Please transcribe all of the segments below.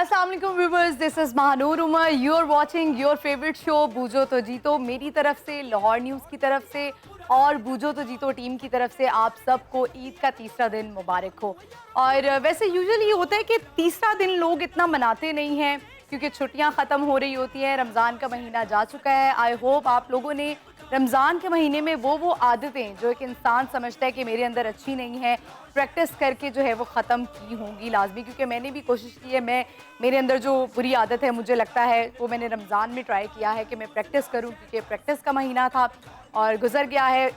अस्सलाम वालेकुम viewers, this is Mahnoor Umar. You are watching your favourite show Boojho To जीतो। मेरी तरफ से, लाहौर न्यूज़ की तरफ से और बूझो तो जीतो टीम की तरफ से आप सबको ईद का तीसरा दिन मुबारक हो। और वैसे यूजुअली होता है कि तीसरा दिन लोग इतना मनाते नहीं हैं क्योंकि छुट्टियां ख़त्म हो रही होती हैं, रमज़ान का महीना जा चुका है। आई होप आप लोगों ने रमज़ान के महीने में वो आदतें जो एक इंसान समझता है कि मेरे अंदर अच्छी नहीं है, प्रैक्टिस करके जो है वो ख़त्म की होंगी लाजमी, क्योंकि मैंने भी कोशिश की है। मेरे अंदर जो बुरी आदत है मुझे लगता है वो मैंने रमज़ान में ट्राई किया है कि मैं प्रैक्टिस करूं, क्योंकि प्रैक्टिस का महीना था और गुजर गया है।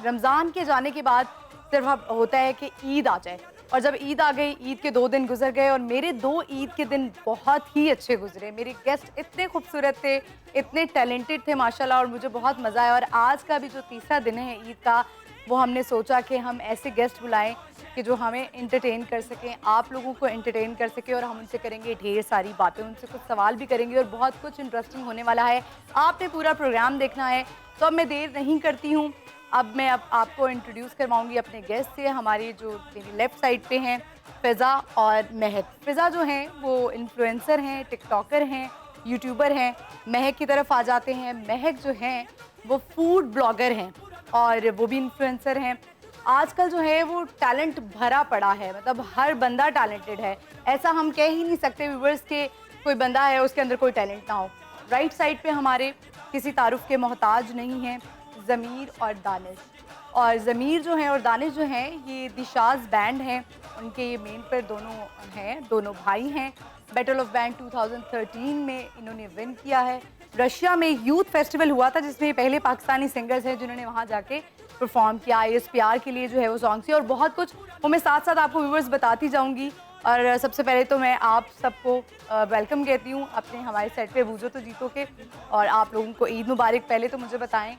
रमज़ान के जाने के बाद सिर्फ अब होता है कि ईद आ जाए, और जब ईद आ गई, ईद के 2 दिन गुजर गए और मेरे 2 ईद के दिन बहुत ही अच्छे गुजरे। मेरे गेस्ट इतने खूबसूरत थे, इतने टैलेंटेड थे माशाल्लाह, और मुझे बहुत मज़ा आया। और आज का भी जो तीसरा दिन है ईद का, वो हमने सोचा कि हम ऐसे गेस्ट बुलाएं कि जो हमें एंटरटेन कर सकें, आप लोगों को एंटरटेन कर सकें, और हम उनसे करेंगे ढेर सारी बातें, उनसे कुछ सवाल भी करेंगे और बहुत कुछ इंटरेस्टिंग होने वाला है। आपने पूरा प्रोग्राम देखना है। तो अब मैं देर नहीं करती हूँ, अब मैं आपको इंट्रोड्यूस करवाऊंगी अपने गेस्ट से। हमारी जो मेरी लेफ़्ट साइड पे हैं फ़िज़ा और महक। फ़िज़ा जो हैं वो इन्फ्लुएंसर हैं, टिकटॉकर हैं, यूट्यूबर हैं। महक की तरफ आ जाते हैं। महक जो हैं वो फूड ब्लॉगर हैं और वो भी इन्फ्लुएंसर हैं। आजकल जो है वो टैलेंट भरा पड़ा है, मतलब हर बंदा टैलेंटेड है। ऐसा हम कह ही नहीं सकते व्यूअर्स के कोई बंदा है उसके अंदर कोई टैलेंट ना हो। राइट साइड पे हमारे किसी तारुफ के मोहताज नहीं हैं, ज़मीर और दानिश। और ज़मीर जो हैं और दानिश जो हैं ये दिशाज बैंड हैं, उनके ये मेन पर दोनों हैं, दोनों भाई हैं। बैटल ऑफ बैंड 2013 में इन्होंने विन किया है। रशिया में यूथ फेस्टिवल हुआ था जिसमें पहले पाकिस्तानी सिंगर्स हैं जिन्होंने वहाँ जाके परफॉर्म किया। ISPR के लिए जो है वो सॉन्ग थी और बहुत कुछ वो मैं साथ साथ आपको व्यूअर्स बताती जाऊँगी। और सबसे पहले तो मैं आप सबको वेलकम कहती हूँ अपने हमारे सेट पे बूझो तो जीतो के, और आप लोगों को ईद मुबारक। पहले तो मुझे बताएं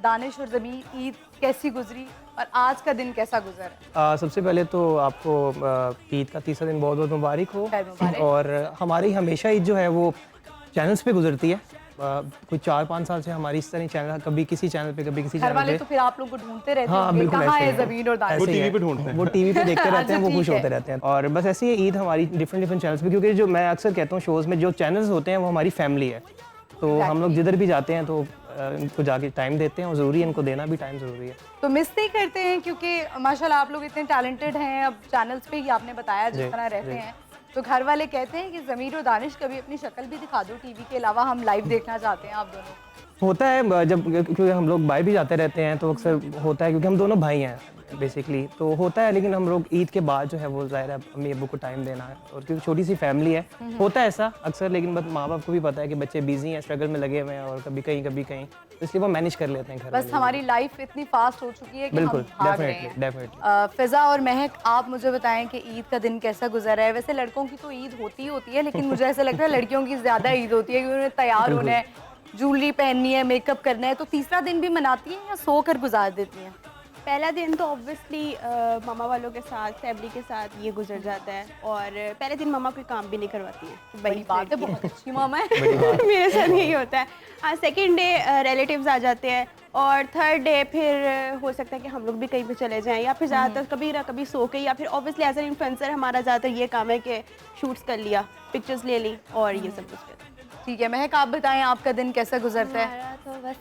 दानिश और ज़मीर, ईद कैसी गुजरी और आज का दिन कैसा गुजरा? सबसे पहले तो आपको ईद का तीसरा दिन बहुत बहुत मुबारक हो। खैर मुबारक। और हमारी हमेशा ईद जो है वो चैनल्स पे गुजरती है। कुछ 4-5 साल से हमारी इस तरह चैनल, कभी किसी चैनल पे, कभी किसी घर चैनल वाले पे। तो फिर आप लोग को ढूंढते रहते हाँ होंगे, बिल्कुल, कहाँ ऐसे है ही ज़मीर और दानिश? वो टीवी पे ढूंढते हैं, वो टीवी पे देखते रहते हैं, वो अच्छा, खुश ठीक होते है। रहते हैं। और बस ऐसे ही ईद हमारी डिफरेंट चैनल्स पे, क्योंकि जो मैं अक्सर कहता हूँ शोज़ में जो चैनल्स होते हैं वो हमारी फैमिली है। तो हम लोग जिधर भी जाते हैं तो इनको जाके टाइम देते हैं, और ज़रूरी है इनको देना भी टाइम ज़रूरी है। तो मिस नहीं करते हैं क्योंकि माशाल्लाह आप लोग इतने टैलेंटेड हैं, अब चैनल्स पे ही आपने बताया जिस तरह रहते हैं, तो घर वाले कहते हैं कि ज़मीर और दानिश कभी अपनी शक्ल भी दिखा दो टीवी के अलावा, हम लाइव देखना चाहते हैं आप दोनों। होता है जब, क्योंकि हम लोग बाहर भी जाते रहते हैं तो अक्सर होता है, क्योंकि हम दोनों भाई हैं बेसिकली, तो होता है। लेकिन हम लोग ईद के बाद जो है वो ज़ाहिर है अम्मी अब्बू को टाइम देना है, और क्योंकि छोटी सी फैमिली है होता है ऐसा अक्सर। लेकिन बस माँ बाप को भी पता है कि बच्चे बिजी हैं, स्ट्रगल में लगे हुए हैं, और कभी कहीं, तो इसलिए वो मैनेज कर लेते हैं घर बस वाले। हमारी लाइफ इतनी फास्ट हो चुकी है कि बिल्कुल, हम भाग रहे हैं। डेफिनेटली। फ़िज़ा और महक, आप मुझे बताएं कि ईद का दिन कैसा गुजरा है? वैसे लड़कों की तो ईद होती ही होती है, लेकिन मुझे ऐसा लगता है लड़कियों की ज़्यादा ईद होती है, क्योंकि उन्हें तैयार होना है, ज्वेलरी पहननी है, मेकअप करना है। तो तीसरा दिन भी मनाती हैं या सो कर गुजार देती हैं? पहला दिन तो ऑब्वियसली मामा वालों के साथ, फैमिली के साथ ये गुजर जाता है। और पहले दिन मामा कोई काम भी नहीं करवाती हैं कि बड़ी बात है, बहुत अच्छी मामा है। मेरे साथ यही होता है। हाँ, सेकेंड डे रिलेटिव्स आ जाते हैं, और थर्ड डे फिर हो सकता है कि हम लोग भी कहीं पे चले जाएं, या फिर ज़्यादातर कभी ना कभी सो के, या फिर ऑब्वियसली एज एन इन्फ्लुएंसर हमारा ज़्यादातर ये काम है कि शूट्स कर लिया, पिक्चर्स ले ली और ये सब कुछ कर। ठीक है महक, आप बताएं आपका दिन कैसा गुजरता है?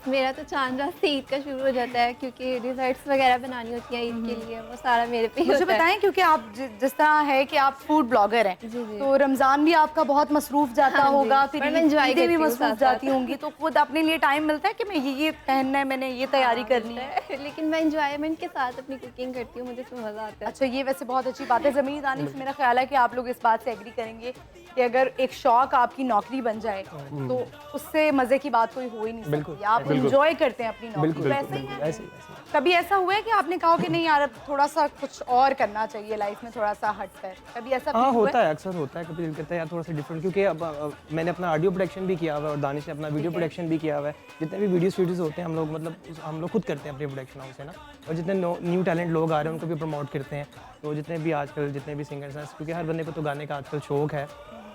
मेरा तो चांद रात से ईद का शुरू हो जाता है, क्योंकि डिजर्ट्स वगैरह बनानी होती है ईद के लिए, वो सारा मेरे पे ही मुझे होता है। बताएं, क्योंकि आप जिस तरह है कि आप फूड ब्लॉगर हैं, जी, जी। तो रमजान भी आपका बहुत मसरूफ जाता हाँ जी, होगा, फिर पर मैं enjoy ईदें भी करती हूँ मसरूफ साथ-साथ। जाती होंगी, तो खुद अपने लिए टाइम मिलता है कि मैं ये पहनना है, मैंने ये तैयारी करनी है? लेकिन मैं इंजॉयमेंट के साथ अपनी कुकिंग करती हूँ, मुझे तो मज़ा आता है। अच्छा, ये वैसे बहुत अच्छी बात है। ज़मीर दानिश, मेरा ख्याल है कि आप लोग इस बात से एग्री करेंगे कि अगर एक शौक आपकी नौकरी बन जाए तो उससे मज़े की बात कोई हो ही नहीं सकती। आप इंजॉय करते हैं अपनी नौकरी, तो ऐसा ही है। ऐसे ही। कभी ऐसा हुआ है कि आपने कहा कि नहीं यार अब थोड़ा सा कुछ और करना चाहिए लाइफ में, थोड़ा सा हटकर? कभी ऐसा हाँ feel हुआ होता है, अक्सर होता है। कभी दिल करता है यार थोड़ा सा डिफरेंट, क्योंकि अब मैंने अपना ऑडियो प्रोडक्शन भी किया हुआ है और दानिश ने अपना वीडियो प्रोडक्शन भी किया हुआ है। जितने भी वीडियोस होते हैं हम लोग, मतलब हम लोग खुद करते हैं अपने प्रोडक्शन हाउस से ना, और जितने न्यू टैलेंट लोग आ रहे हैं उनको भी प्रमोट करते हैं। तो जितने भी आजकल जितने भी सिंगर्स हैं, क्योंकि हर बंदे को तो गाने का आजकल शौक है,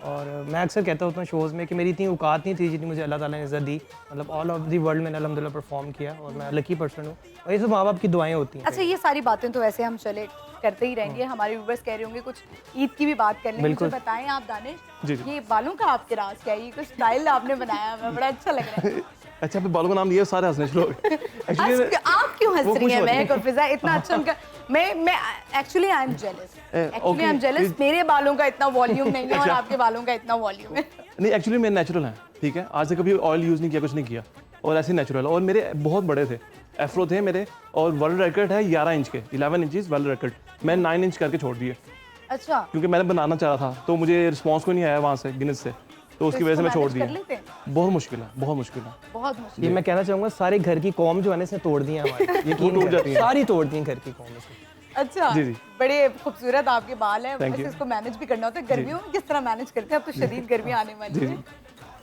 और मैं अक्सर कहता होता हूँ शोज़ में कि मेरी इतनी औकात नहीं थी जितनी मुझे अल्लाह ताला ने इज़्ज़त दी। मतलब ऑल ओवर दी वर्ल्ड मैंने अल्हम्दुलिल्लाह परफॉर्म किया और मैं लकी पर्सन हूँ और ये सब माँ बाप की दुआएं होती हैं। अच्छा, ये सारी बातें तो वैसे हम चले करते ही रहेंगे, हमारे व्यूवर्स कह रहे होंगे कुछ ईद की भी बात कर लें। मुझे बताएं आप दानिश, जी, जी। ये बालों का आपके राज क्या है? ये कुछ स्टाइल आपने बनाया है, बड़ा अच्छा लग रहा है। अच्छा, आपने बालों का नाम लिया, सारे हंसने शुरू हो गए। Actually, आप क्यों हंस वो रही खुश हैं? हो रही महक और फिजा इतना अच्छा उनका, मैं actually I am jealous. Actually I am okay, jealous, मेरे बालों का इतना वॉल्यूम नहीं है और अच्छा। आपके बालों का इतना वॉल्यूम है। नहीं, एक्चुअली मेरे नेचुरल हैं, ठीक है। आज से कभी ऑयल यूज़ नहीं किया, कुछ नहीं किया और ऐसे नेचुरल। और मेरे बहुत बड़े थे, एफ्रो थे मेरे, और वर्ल्ड रिकॉर्ड है 11 इंच के, 11 इंचेस वर्ल्ड रिकॉर्ड। मैं 9 इंच करके छोड़ दिए अच्छा, क्योंकि मैंने बनाना चाहा था, तो मुझे रिस्पॉन्स को नहीं आया वहाँ से गिनेस से, तो उसकी वजह से मैं छोड़ इसको manage कर दिया। लेते हैं? बहुत मुश्किल है, बहुत मुश्किल है। बहुत मुश्किल। ये मैं कहना चाहूँगा सारे घर की कौम जो है ना इसने तोड़ दी है हमारी। यकीन टूट जाती है। सारी तोड़ दी है घर की कौम इसने। अच्छा, जी, जी। बड़े खूबसूरत आपके बाल हैं। Thank वैसे you। इसको मैनेज भी करना होता है। गर्मियों में किस तरह मैनेज करते हैं? अब तो शदीद गर्मी आने वाली जी, है। जी।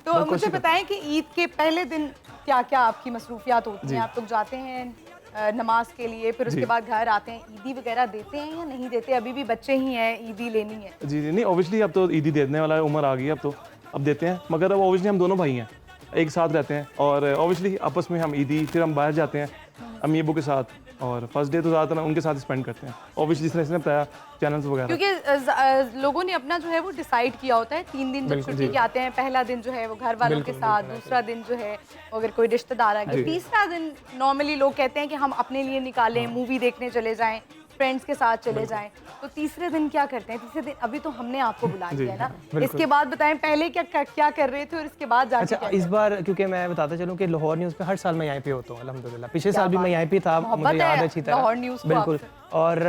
तो मुझे बताएं कि ईद के पहले दिन क्या क्या आपकी मसरूफियात होती जी। हैं? आप लोग जाते हैं नमाज के लिए, फिर उसके जी। बाद घर आते हैं, ईदी वगैरह देते हैं या नहीं देते? अभी भी बच्चे ही हैं, ईदी लेनी है। जी जी, नहीं ऑब्वियसली अब तो ईदी देने वाला उम्र आ गई है, अब तो अब देते हैं। मगर अब ऑब्वियसली हम दोनों भाई हैं, एक साथ रहते हैं और ऑब्वियसली आपस में हम ईदी, फिर हम बाहर जाते हैं अम्मी अबू के साथ, और फर्स्ट डे तो ज़्यादातर उनके साथ स्पेंड करते हैं ऑब्वियसली, जिस तरह इसने बताया चैनल्स वगैरह। क्योंकि लोगों ने अपना जो है वो डिसाइड किया होता है। 3 दिन जब बिल्कुल, छुट्टी जी। के आते हैं, पहला दिन जो है वो घर वालों के साथ, दूसरा दिन जो है अगर कोई रिश्तेदार आ गए, जी। तीसरा दिन नॉर्मली लोग कहते हैं कि हम अपने लिए निकालें, मूवी देखने चले जाएं, फ्रेंड्स के साथ चले जाएं। तो तीसरे दिन क्या करते हैं? तीसरे दिन अभी तो हमने आपको बुला जी, दिया है ना, बिल्कुल। इसके बाद बताएं पहले क्या कर रहे थे और इसके बाद जाके अच्छा, क्या इस कर बार क्योंकि मैं बताता चलूँ कि लाहौर न्यूज़ पे हर साल मैं यहीं पे होता हूँ अल्हम्दुलिल्लाह। पिछले साल भी मैं यहीं पे था, मोहब्बत मुझे याद है है अच्छी तरह। लाहौर न्यूज़ को बिल्कुल। आपसे। और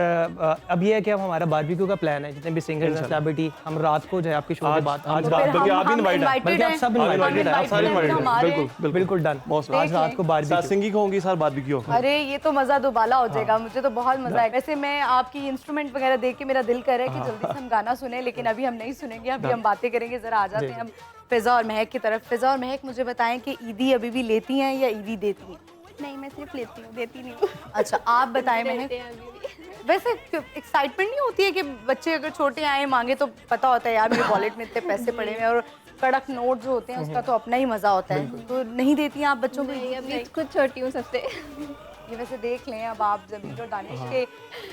अब ये है कि अब हमारा बारबेक्यू का प्लान है, जितने भी सिंगर सेलिब्रिटी, हम रात को जो है आपके शो के बाद आज तो रात फिर बल्कि हम- आप भी हम इनवाइट हैं, invited बल्कि आप हैं। सब आप invited invited हैं, आप सारे invited हैं, invited हैं। हमारे- बिल्कुल बिल्कुल बिल्कुल डन। Most आज रात को साथ बारबेक्यू। सिंगिंग होगी, साथ बारबेक्यू होगा। अरे ये तो मजा दोबाला हो जाएगा। मुझे तो बहुत मजा आएगा। वैसे मैं आपकी इंस्ट्रूमेंट वगैरह देख के मेरा दिल कर रहा है कि जल्दी से हम गाना सुने, लेकिन अभी हम नहीं सुनेंगे, अभी हम बातें करेंगे। जरा आ जाते हैं हम फिजा और महक की तरफ। फिजा और महक, मुझे बताएं कि ईदी अभी भी लेती हैं या ईदी देती हैं? नहीं, मैं सिर्फ लेती हूँ, देती नहीं हूँ। अच्छा, आप बताएं महक। देते हैं अभी भी। वैसे एक्साइटमेंट नहीं होती है कि बच्चे अगर छोटे आए मांगे तो पता होता है यार मेरे वॉलेट में इतने पैसे पड़े हुए हैं, और कड़क नोट जो होते हैं उसका तो अपना ही मजा होता है। तो नहीं देती हैं आप बच्चों को? नहीं, अभी खुद छोटी हूँ सबसे। ये वैसे देख लें, अब आप जमीर और दानिश के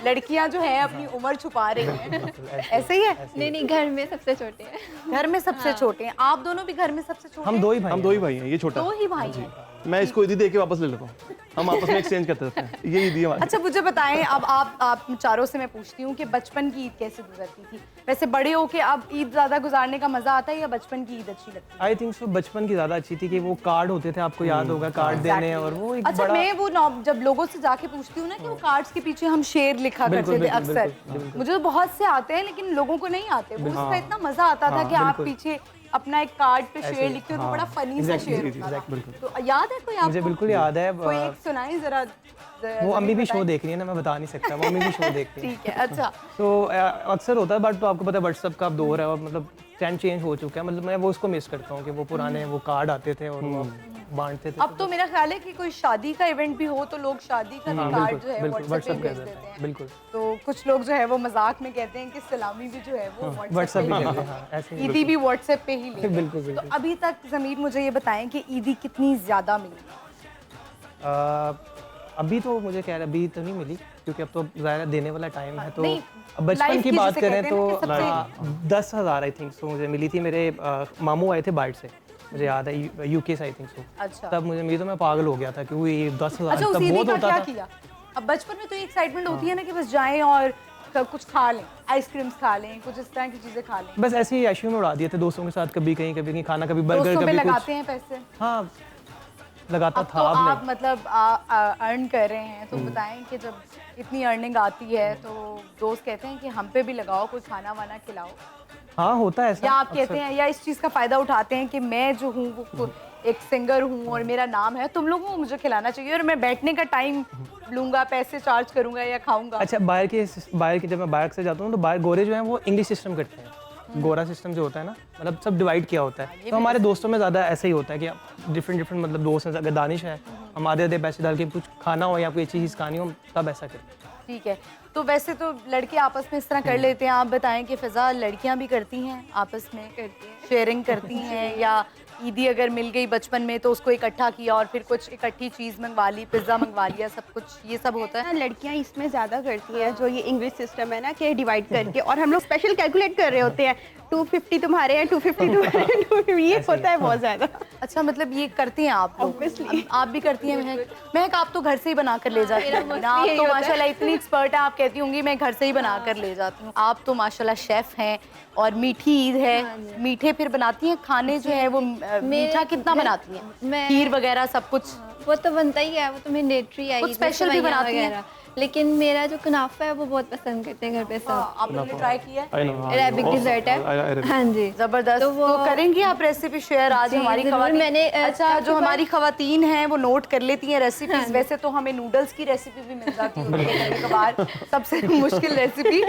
लड़कियां जो हैं अपनी उम्र छुपा रही हैं। ऐसे ही है? नहीं, घर में सबसे छोटे हैं। घर में सबसे छोटे हैं आप दोनों भी? घर में सबसे छोटे हम दो ही भाई हम हैं। दो ही भाई हैं, ये छोटा दो ही भाई हैं। मैं इसको ईदी दे के वापस ले लेता हूँ, हम आपस में एक्सचेंज करते रहते हैं, ये ईदी हमारी। अच्छा, मुझे बताएं, अब आप चारों से मैं पूछती हूँ कि बचपन की ईद कैसे गुजरती थी? वैसे बड़े हो के अब ईद ज्यादा गुजारने का मजा आता है या बचपन की ईद अच्छी लगती है? आई थिंक सो बचपन की ज़्यादा अच्छी थी कि वो कार्ड होते थे, आपको याद होगा, कार्ड देने, और वो एक अच्छा, बड़ा मैं वो जब लोगों से जाके पूछती हूँ ना कि वो कार्ड्स के पीछे हम शेर लिखा बिल्कुल, करते थे बिल्कुल, अक्सर, बिल्कुल, बिल्कुल। मुझे तो बहुत से आते हैं लेकिन लोगों को नहीं आते। वो उसका इतना मजा आता था कि आप बिल्कुल। पीछे अपना एक कार्ड पे शेर ही, लिखते हो तो हाँ, बड़ा फनी सा exactly, शेर जी, होता था। बिल्कुल। तो याद है कोई आपको? मुझे बिल्कुल याद है। कोई एक सुनाई जरा। वो अम्मी भी शो देख रही है ना, मैं बता नहीं सकता, वो अम्मी भी शो देखती है। ठीक है, अच्छा। तो अक्सर होता है, बट तो आपको पता है व्हाट्सएप का अब दौर है और मतलब ट्रेंड चेंज हो चुका है। मतलब मैं वो उसको मिस करता हूँ कि वो पुराने वो कार्ड आते थे और वो बांटते थे। अब तो मेरा ख्याल है कि कोई शादी का इवेंट भी हो तो लोग शादी का भी कार्ड जो है बिल्कुल व्हाट्सएप पे व्हाट्सएप भेज कर देते देते हैं, हैं। बिल्कुल तो कुछ लोग जो है वो मजाक में कहते हैं कि सलामी भी जो है वो व्हाट्सएप पे भी ही कर लेते देते हैं, ऐसे हैं। ही ईदी भी व्हाट्सएप पे ही लेते हैं। बिल्कुल, तो बिल्कुल। अभी तक ज़मीर मुझे ये बताएं कि ईदी कितनी ज़्यादा मिली? अभी तो मुझे कह रहा अभी तो नहीं मिली, क्योंकि अब तो ज़ाहिर है देने वाला टाइम है। तो नहीं, अब बचपन life की की बात जिसे करें कहते तो हैं ना कि 10,000 आई थिंक सो मुझे मिली थी। मेरे मामू आए थे बाइट से, मुझे याद है, यूके से आई थिंक सो। अच्छा। तब मुझे मिली तो मैं पागल हो गया था कि वो ये 10,000 अच्छा, उस तब ईदी बहुत का होता क्या था। किया? अब बचपन में तो एक्साइटमेंट होती है ना कि बस जाएं और कुछ खा लें, आइसक्रीम्स खा लें, कुछ इस तरह की चीज़ें खा लें। बस ऐसे ही ऐशो में उड़ा दिए थे दोस्तों के साथ, कभी कहीं खाना, कभी बर्गर, दोस्तों पे कभी कुछ। लगाते हैं पैसे? हाँ, लगाता अब था। तो अब आप नहीं। मतलब अर्न कर रहे हैं, तो बताएं कि जब इतनी अर्निंग आती है तो दोस्त कहते हैं कि हम पे भी लगाओ, कोई खाना वाना खिलाओ, हाँ, होता है ऐसा। या आप कहते हैं या इस चीज़ का फ़ायदा उठाते हैं कि मैं जो हूँ वो एक सिंगर हूँ और मेरा नाम है, तुम लोगों को मुझे खिलाना चाहिए और मैं बैठने का टाइम लूँगा, पैसे चार्ज करूँगा या खाऊंगा? अच्छा, बाहर के जब मैं बाहर से जाता हूँ तो बाहर गोरे जो हैं वो इंग्लिश सिस्टम करते हैं। गोरा सिस्टम जो होता है ना, मतलब सब डिवाइड किया होता है। तो हमारे दोस्तों में ज़्यादा ऐसा ही होता है कि डिफरेंट मतलब दोस्त हैं। अगर दानिश है, हमारे आधे पैसे डाल के कुछ खाना हो या कोई अच्छी चीज़ खानी हो, तब ऐसा करते हैं। ठीक है, तो वैसे तो लड़के आपस में इस तरह कर लेते हैं, आप बताएं कि फ़िज़ा लड़कियां भी करती हैं आपस में, करती हैं। शेयरिंग करती हैं या ईदी अगर मिल गई बचपन में तो उसको इकट्ठा किया और फिर कुछ इकट्ठी चीज़ मंगवा ली, पिज़्ज़ा मंगवा लिया, सब कुछ ये सब होता है? लड़कियां इसमें ज़्यादा करती हैं, जो ये इंग्लिश सिस्टम है ना कि डिवाइड करके, और हम लोग स्पेशल कैलकुलेट कर रहे होते हैं 250 तुम्हारे हैं, 250 तुम्हारे हैं, 250 ये होता है बहुत ज़्यादा। अच्छा, मतलब ये करती हैं आप लोग? Obviously. आप भी करती हैं महक? महक, आप तो घर से ही बना कर ले जाती मेरा हैं ना, mostly आप यही तो होता है। माशाल्लाह इतनी एक्सपर्ट है, आप कहती होंगी मैं घर से ही बना कर ले जाती हूँ। आप तो माशाल्लाह शेफ़ हैं और मीठी ईद है, मीठे फिर बनाती हैं खाने जो है वो मीठा कितना बनाती हैं? मैं- खीर वगैरह सब कुछ? वो तो बनता ही है, वो तो मैंडेटरी है। कुछ ईद में special भी सेवइयाँ बनाती हैं? वगैरह। लेकिन मेरा जो कुनाफा है वो बहुत पसंद करते हैं घर पे सब। आप लोगों ने ट्राई किया है? I know, हाँ, अरेबिक और- डिजर्ट है। Arabic। हाँ जी। जबरदस्त। तो वो- तो करेंगी आप रेसिपी शेयर आज जी, हमारी ज़रूर। खवातीन? मैंने, अच्छा, काफ़ी जो बार- हमारी खवातीन हैं वो नोट कर लेती हैं रेसिपीज। हाँ। वैसे तो हमें नूडल्स की रेसिपी भी मिल जाती है कभी-कभार, सबसे मुश्किल रेसिपी।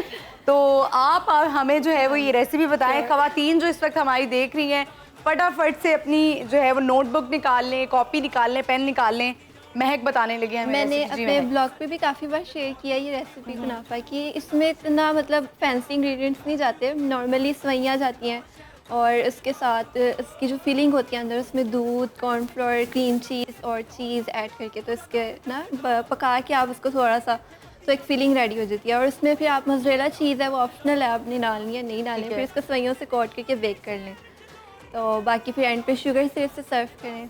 तो आप हमें जो है वो ये रेसिपी बताएं। खवातीन जो इस वक्त हमारी देख रही हैं, फटाफट से अपनी जो है वो नोटबुक निकाल लें, कॉपी निकाल लें, पेन निकाल लें। महक बताने लगे हैं मैंने अपने ब्लॉग पे भी काफ़ी बार शेयर किया ये रेसिपी कुनाफा की। इसमें इतना मतलब फैंसी इंग्रेडिएंट्स नहीं जाते, नॉर्मली सेवइयाँ जाती हैं और इसके साथ इसकी जो फीलिंग होती है अंदर, उसमें दूध, कॉर्नफ्लोर, क्रीम चीज़ और चीज़ ऐड करके, तो इसके ना पका के आप उसको थोड़ा सा, तो एक फीलिंग रेडी हो जाती है। और इसमें फिर आप मोज़रेला चीज़ है वो ऑप्शनल है, आपने डालनी है नहीं डालनी, फिर इसको सेवइयों से कोट करके बेक कर लें। तो बाकी फिर एंड पे शुगर सिरप से सर्व करें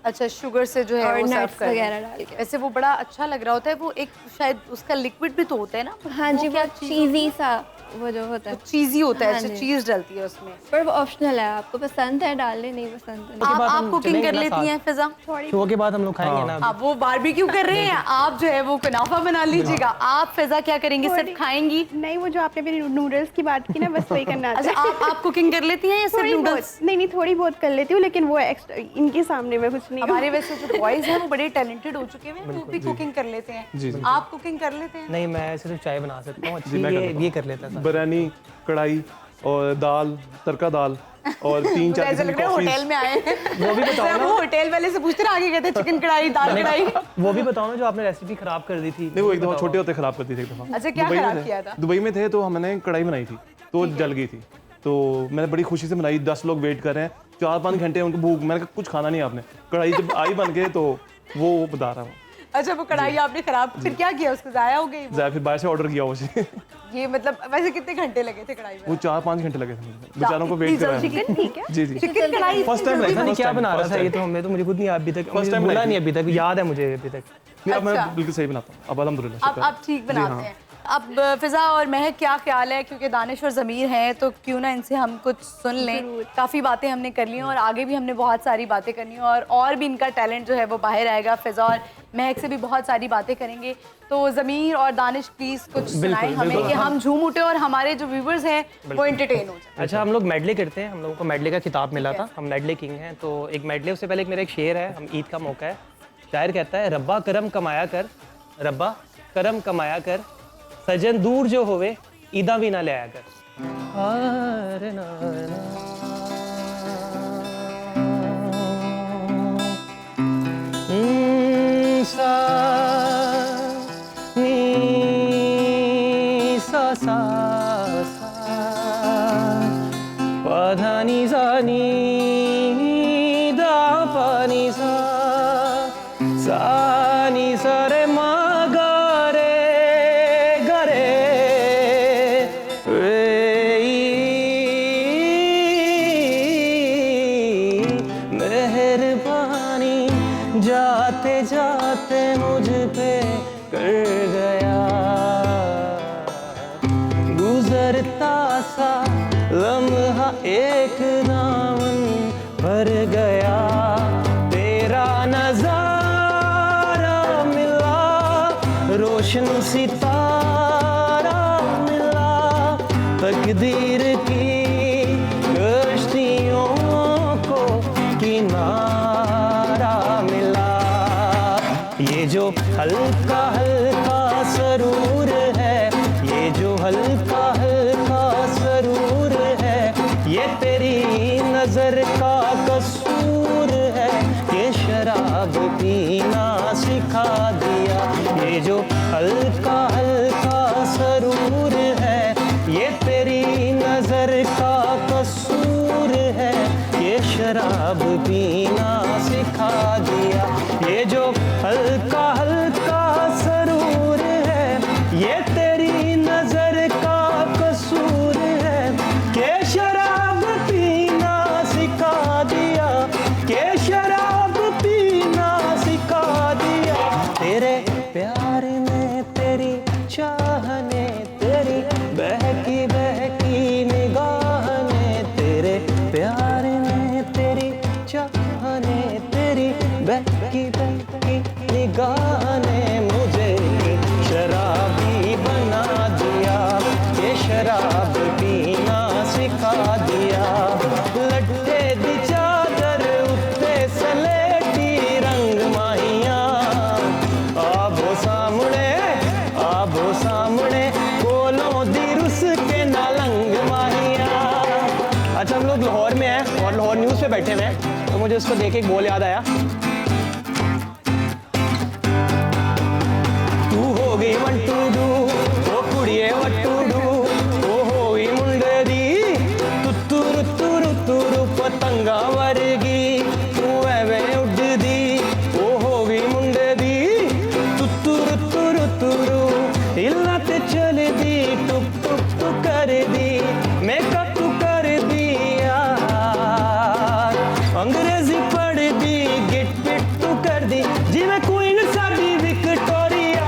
अच्छा, शुगर से जो है और वो सर्व nuts कर लें। वगैरह डाल के। वैसे वो बड़ा अच्छा लग रहा होता है। वो एक शायद उसका लिक्विड भी तो होता है ना? हाँ जी, वो चीज़ी सा वो जो होता है, चीज़ी होता है। हाँ अच्छा, जी। चीज़ डलती है उसमें। पर वो ऑप्शनल है, आपको पसंद है डाल लें, नहीं पसंद तो नहीं। आप बाद आप हम कुकिंग चलेंगे कर ना लेती साथ। हैं फ़िज़ा? शो के बाद हम लोग खाएंगे ना। आप वो बारबेक्यू कर रहे हैं, आप जो है वो कुनाफा बना लीजिएगा। आप फ़िज़ा क्या करेंगी? सिर्फ खाएंगी? नहीं, वो जो आपने मेरी नूडल्स की बात की ना, बस वही करना आता अच्छा, है। आप कुकिंग कर लेती हैं या सिर्फ थोड़ी नूडल्स? बहुत, नहीं थोड़ी बहुत कर लेती हूँ, लेकिन वो इनके सामने मैं कुछ नहीं हमारे वैसे जो बॉयज हैं वो बड़े टैलेंटेड हो चुके हैं, वो भी कुकिंग कर लेते हैं। जी, जी। आप कुकिंग कर लेते हैं? नहीं, मैं सिर्फ चाय बना सकता हूँ अच्छी, मैं कर ये लेता हूँ। ये कर लेता था। बिरयानी, कढ़ाई और दाल, तड़का दाल और तीन मुझे चार ऐसा किस्म लग की रहा है कॉफीज। होटल में आए हैं। वो भी बताओ जैसे ना। वो होटल वाले से पूछते रहे, आगे कहते चिकन कढ़ाई, दाल कढ़ाई। वो भी बताओ ना जो आपने रेसिपी खराब कर दी थी। नहीं, वो एकदम छोटे होते खराब कर दी थी एक दफा। अच्छा, क्या दुबई में खराब थे- किया था? दुबई में थे तो हमने कढ़ाई बनाई थी, तो जल गई थी। तो मैंने बड़ी खुशी से बनाई, 10 लोग वेट कर रहे हैं, 4-5 घंटे उनको भूख, मैंने कहा कुछ खाना नहीं आपने। कढ़ाई जब आई बन के तो वो बता रहा हूँ, अच्छा, वो कढ़ाई आपने खराब, फिर क्या किया? उसको जाया हो गई वो? फिर बाहर से ऑर्डर किया उसे। ये मतलब वैसे कितने घंटे लगे थे कढ़ाई में? वो 4-5 घंटे लगे थे मुझे, बेचारों को वेट कर रहे हैं। चिकन ठीक है। जी जी। चिकन कढ़ाई फर्स्ट टाइम पता नहीं first क्या time, बना रहा first था ये, time। तो मैं तो मुझे खुद नहीं अभी तक, First मुझे time भूला बनाई नहीं थी। अभी तक, याद है मुझे अभी तक। नहीं, अब अच्छा। मैं बिल्कुल सही बनाता हूँ, अब अल्हम्दुलिल्लाह अब शुक्र। आप ठीक जी, बनाते हाँ। हैं। अब फ़िज़ा और महक, क्या ख्याल है? क्योंकि दानिश और ज़मीर हैं तो क्यों ना इनसे हम कुछ सुन लें। काफ़ी बातें हमने कर ली हैं और आगे भी हमने बहुत सारी बातें करनी हैं और भी इनका टैलेंट जो है वो बाहर आएगा। फ़िज़ा और महक से भी बहुत सारी बातें करेंगे। तो ज़मीर और दानिश प्लीज़ कुछ सुनाएं हमें बिल्कुल। कि हम झूम उठे और हमारे जो व्यूवर्स हैं वो एंटरटेन हो जाए। अच्छा, हम लोग मेडले करते हैं, हम लोगों को मेडले का खिताब मिला था, हम मेडले किंग हैं। तो एक मेडले, उससे पहले एक मेरा एक शेर है, हम ईद का मौका है। शायर कहता है, रब्बा करम कमाया कर, रब्बा करम कमाया कर, सजन दूर जो होवे ईदा भी ना ले आया कर। सा नी सा सा सा पा धा नी सा नी दा पा नी सा नी सा रे मा गा रे गा रे रे ई। मेहरबानी जाते जाते मुझ पे कर गया, गुजरता सा लम्हा एक दामन भर गया। तेरा नजारा मिला, रोशन सितारा मिला, तकदीर की कश्तियों को किनारा मिला। ये जो हल्का हल्का सरूर है, ये जो हल्का हल्का सरूर है, ये तेरी नजर का कसूर है, ये शराब पीना सिखा दिया। ये जो हल्का हल्का पे बैठे हुए हैं, तो मुझे उसको देख के एक बोल याद आया। तू हो गई वन टू डू, ओ कुड़िए वन टू डू, ओ हो गई मुंडे दी, तुत्तुरु तुरु तुरु पतंगा वर्गी, तू एवें उड़दी, ओ हो गई मुंडे दी, तुत्तुरु तुरु तुरु, हिलना ते चल दी, टुक टुक टुक कर दी, मेकअप तू कर दी यार, अंग्रेजी पढ़ दी, गिट पिट तू कर दी, जिवें क्वीन साडी विक्टोरिया,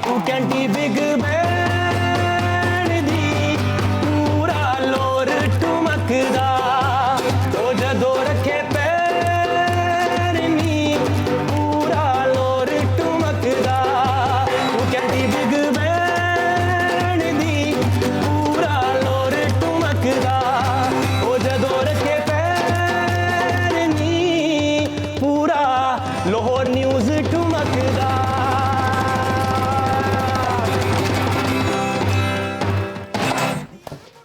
तू कैंटी बिग बैन दी, पूरा लोर ठुमकदा, तो जदों रखे पैर नी, पूरा लोर ठुमकदा, तू कैंटी बिग बैन दी, पूरा लोर ठुमकदा, ओ जदों रखे पैर नी, पूरा लाहौर न्यूज़ ठुमकदा।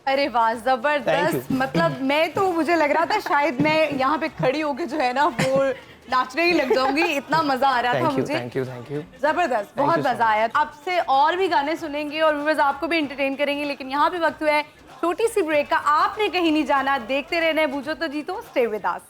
अरे वाह Thank जबरदस्त। you. मतलब मैं तो मुझे लग रहा था शायद मैं यहाँ पे खड़ी होके जो है ना वो नाचने ही लग जाऊंगी, इतना मजा आ रहा था थैंक यू मुझे। Thank you thank you. जबरदस्त, you बहुत so मजा आया। आपसे और भी गाने सुनेंगे और व्यूअर्स आपको भी एंटरटेन करेंगे, लेकिन यहाँ पे वक्त हुआ है छोटी सी ब्रेक का। आपने कहीं नहीं जाना, देखते रहना है बूझो तो जीतो, stay with us.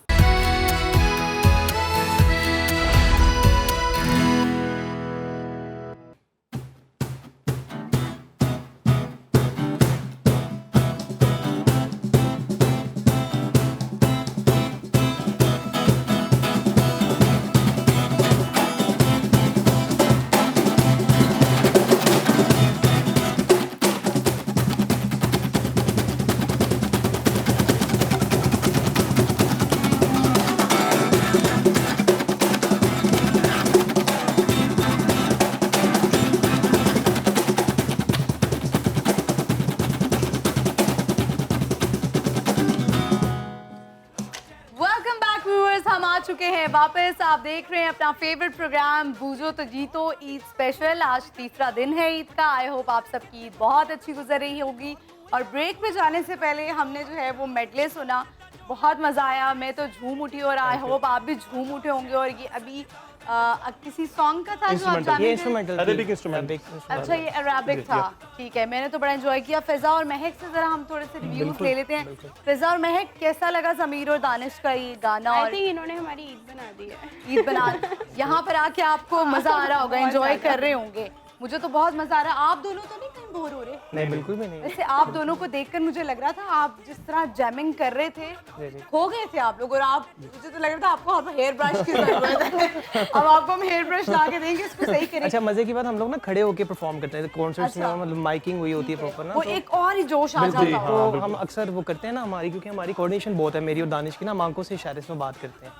Welcome back viewers, हम आ चुके हैं वापस। आप देख रहे हैं अपना फेवरेट प्रोग्राम बूझो तो जीतो ईद स्पेशल। आज तीसरा दिन है ईद का। आई होप आप सबकी ईद बहुत अच्छी गुजर रही होगी। और ब्रेक पे जाने से पहले हमने जो है वो मेडले सुना, बहुत मज़ा आया। मैं तो झूम उठी और आई होप आप भी झूम उठे होंगे। और ये अभी किसी सॉन्ग का था जो आप Instrumental. जाने ये थे? Instrumental Arabic instrument. अच्छा, ये अरेबिक था, ठीक है। मैंने तो बड़ा एंजॉय किया। फिजा और महक से जरा हम थोड़े से रिव्यूज ले लेते हैं। फिजा और महक, कैसा लगा ज़मीर और दानिश का ये गाना? आई और थिंक इन्होंने हमारी ईद बना दी है। ईद बना यहाँ पर आके आपको मजा आ रहा होगा, बहुत एंजॉय ज़्यादा। कर रहे होंगे। मुझे तो बहुत मजा आ रहा है। आप दोनों तो नहीं कहीं बोर हो रहे? नहीं बिल्कुल भी नहीं। वैसे आप दोनों को देखकर मुझे लग रहा था आप जिस तरह जैमिंग कर रहे थे, जी। खो गए थे आप लोग। और आप, मुझे तो लग रहा था आपको अब हेयर ब्रश की जरूरत है। अब आपको हम हेयर ब्रश ला के देंगे, इसको सही करेंगे। अच्छा, मजे की बात, हम लोग ना खड़े होके परफॉर्म करते हैं कॉन्सर्ट्स अच्छा। में, मतलब माइकिंग हुई होती है प्रॉपर ना, वो तो एक और ही जोश आ बिल्कुल। जाता तो है। हम अक्सर वो करते हैं ना हमारी, क्योंकि हमारी कोऑर्डिनेशन बहुत है मेरी और दानिश की ना, हम आंखों से इशारे से बात करते हैं,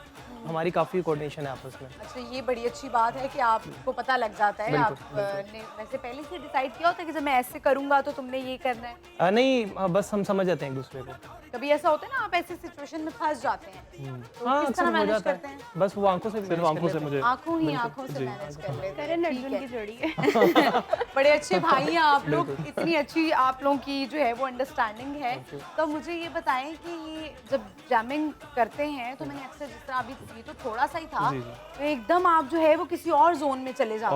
हमारी काफ़ी कोऑर्डिनेशन है आपस में। अच्छा, ये बड़ी अच्छी बात है कि आपको पता लग जाता है। आप ने वैसे पहले से डिसाइड किया होता है कि जब मैं ऐसे करूंगा तो तुमने ये करना है? नहीं, बस हम समझ जाते हैं एक दूसरे को। कभी ऐसा होता है ना आप ऐसे सिचुएशन में फंस जाते हैं, तो हाँ, किस अक्सर तरह हो मैनेज जाता करते हैं? है। बस वो आंखों से सिर्फ आंखों से मुझे आंखों से मैनेज कर लेते हैं। करण ठीक अर्जुन है। की जोड़ी है। बड़े अच्छे भाई हैं आप लोग, इतनी अच्छी आप लोगों की जो है वो अंडरस्टैंडिंग है। तो मुझे ये बताएं कि ये जब जैमिंग करते हैं तो मैंने अक्सर, जिस तरह अभी ये तो थोड़ा सा ही था, तो एकदम आप जो है वो किसी और जोन में चले जाते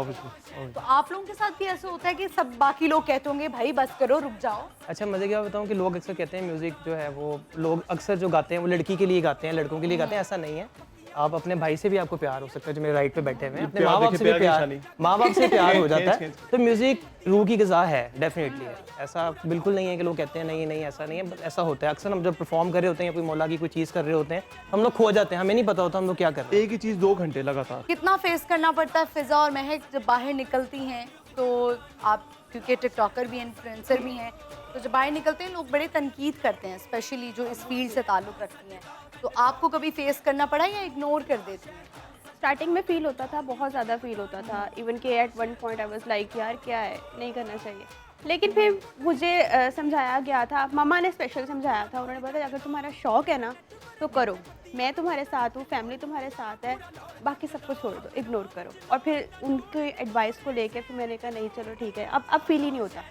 हैं। तो आप लोगों के साथ भी ऐसा होता है कि सब बाकी लोग कहते होंगे भाई बस करो, रुक जाओ? अच्छा, मजे क्या बताऊं कि लोग अक्सर कहते हैं म्यूजिक जो है वो, लोग अक्सर जो गाते हैं वो लड़की के लिए गाते हैं, लड़कों के लिए गाते हैं। ऐसा नहीं है, आप अपने भाई से भी आपको प्यार हो सकता है, जो मेरे राइट पे बैठे हुए हैं। अपने प्यार माँ बाप देखिए, से भी प्यार की प्यार, निशानी। माँ बाप से प्यार हो जाता है। खींच, तो म्यूजिक रूह की ग़िज़ा है, डेफिनेटली है। ऐसा बिल्कुल नहीं है कि लोग कहते हैं नहीं नहीं ऐसा नहीं है, but ऐसा होता है। अक्सर हम जब परफॉर्म कर रहे होते हैं या कोई मौला की कोई चीज़ कर रहे होते हैं, हम लोग खो जाते हैं, हमें नहीं पता होता हम लोग क्या कर रहे हैं। एक ही चीज 2 घंटे लगातार। कितना फेस करना पड़ता है फिजा और महक जब बाहर निकलती हैं? तो आप क्योंकि टिकटॉकर भी हैं, इन्फ्लुएंसर भी हैं, तो जब बाहर निकलते हैं लोग बड़े तनकीद करते हैं, स्पेशली जो इस फील्ड से ताल्लुक़ रखती हैं। तो आपको कभी फेस करना पड़ा या इग्नोर कर देती हैं? स्टार्टिंग में फील होता था, बहुत ज़्यादा फील होता था। इवन कि at one point I was like यार क्या है, नहीं करना चाहिए। लेकिन फिर मुझे समझाया गया था, मम्मा ने स्पेशल समझाया था। उन्होंने बताया अगर तुम्हारा शौक़ है ना तो करो, मैं तुम्हारे साथ हूँ, फैमिली तुम्हारे साथ है, बाकी सब कुछ छोड़ दो, इग्नोर करो। और फिर उनके एडवाइस को लेकर फिर मैंने कहा नहीं चलो ठीक है, अब फील ही नहीं होता।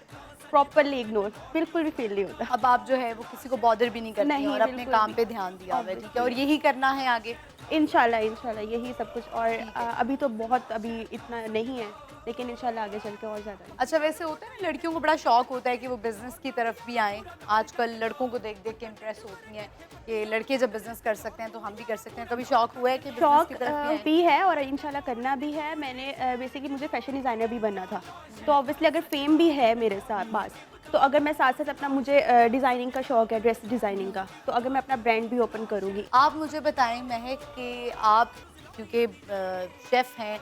प्रॉपरली इग्नोर, बिल्कुल भी फील नहीं होता। अब आप जो है वो किसी को बॉदर भी नहीं करती नहीं, हैं और अपने बिल्कुल काम भी। पे ध्यान दिया हुआ है, ठीक है, और यही करना है आगे। इंशाल्लाह इंशाल्लाह यही सब कुछ। और अभी तो बहुत अभी इतना नहीं है, लेकिन इंशाल्लाह आगे चल के और ज़्यादा है। अच्छा, वैसे होता है ना लड़कियों को बड़ा शौक होता है कि वो बिजनेस की तरफ भी आएँ। आजकल लड़कों को देख देख के इम्प्रेस होती हैं कि लड़के जब बिजनेस कर सकते हैं तो हम भी कर सकते हैं। कभी शौक हुआ है कि बिजनेस शौक की तरफ भी आएँ? भी है और इंशाल्लाह करना भी है। मैंने बेसिकली मुझे फैशन डिज़ाइनर भी बनना था, तो ऑब्वियसली अगर फेम भी है मेरे साथ पास, तो अगर मैं साथ साथ अपना, मुझे डिज़ाइनिंग का शौक है, ड्रेस डिज़ाइनिंग का, तो अगर मैं अपना ब्रांड भी ओपन करूँगी। आप मुझे बताएं महक कि आप क्योंकि शेफ़ हैं,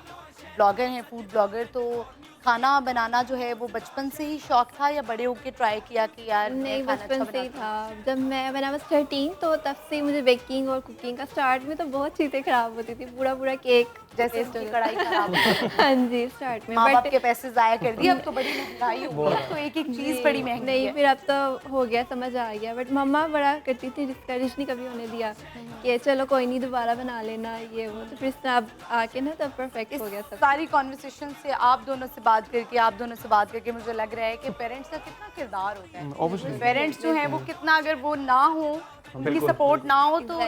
ब्लॉगर हैं, फूड ब्लॉगर, तो खाना बनाना जो है वो बचपन से ही शौक था या बड़े होके ट्राई किया कि यार मैं नहीं, खाना बचपन अच्छा से ही बनाती हूँ? था। जब मैं when I was 13 तो तब से मुझे बेकिंग और कुकिंग का, स्टार्ट में तो बहुत चीज़ें ख़राब होती थी, पूरा पूरा केक जैसे टेस्ट हो उनकी गया। कढ़ाई खराब हो गई। हाँ जी, स्टार्ट में माँ बाप बट के पैसे ज़ाया कर दिए, अब तो बड़ी महंगाई हो गई है, तो एक एक चीज़ बड़ी महंगी नहीं, है। फिर अब तो हो गया, समझ आ गया। बट मम्मा बड़ा करती थी, डिस्करेज नहीं कभी होने दिया कि चलो कोई नहीं, दोबारा बना लेना ये वो। तो फिर इसमें अब आके ना तब परफेक्ट हो गया सब। सारी कॉन्वर्सेशन से आप दोनों से बात करके मुझे लग रहा है कि पेरेंट्स का कितना किरदार होता है। obviously। पेरेंट्स जो हैं वो कितना, अगर वो ना हो, उनकी सपोर्ट ना हो तो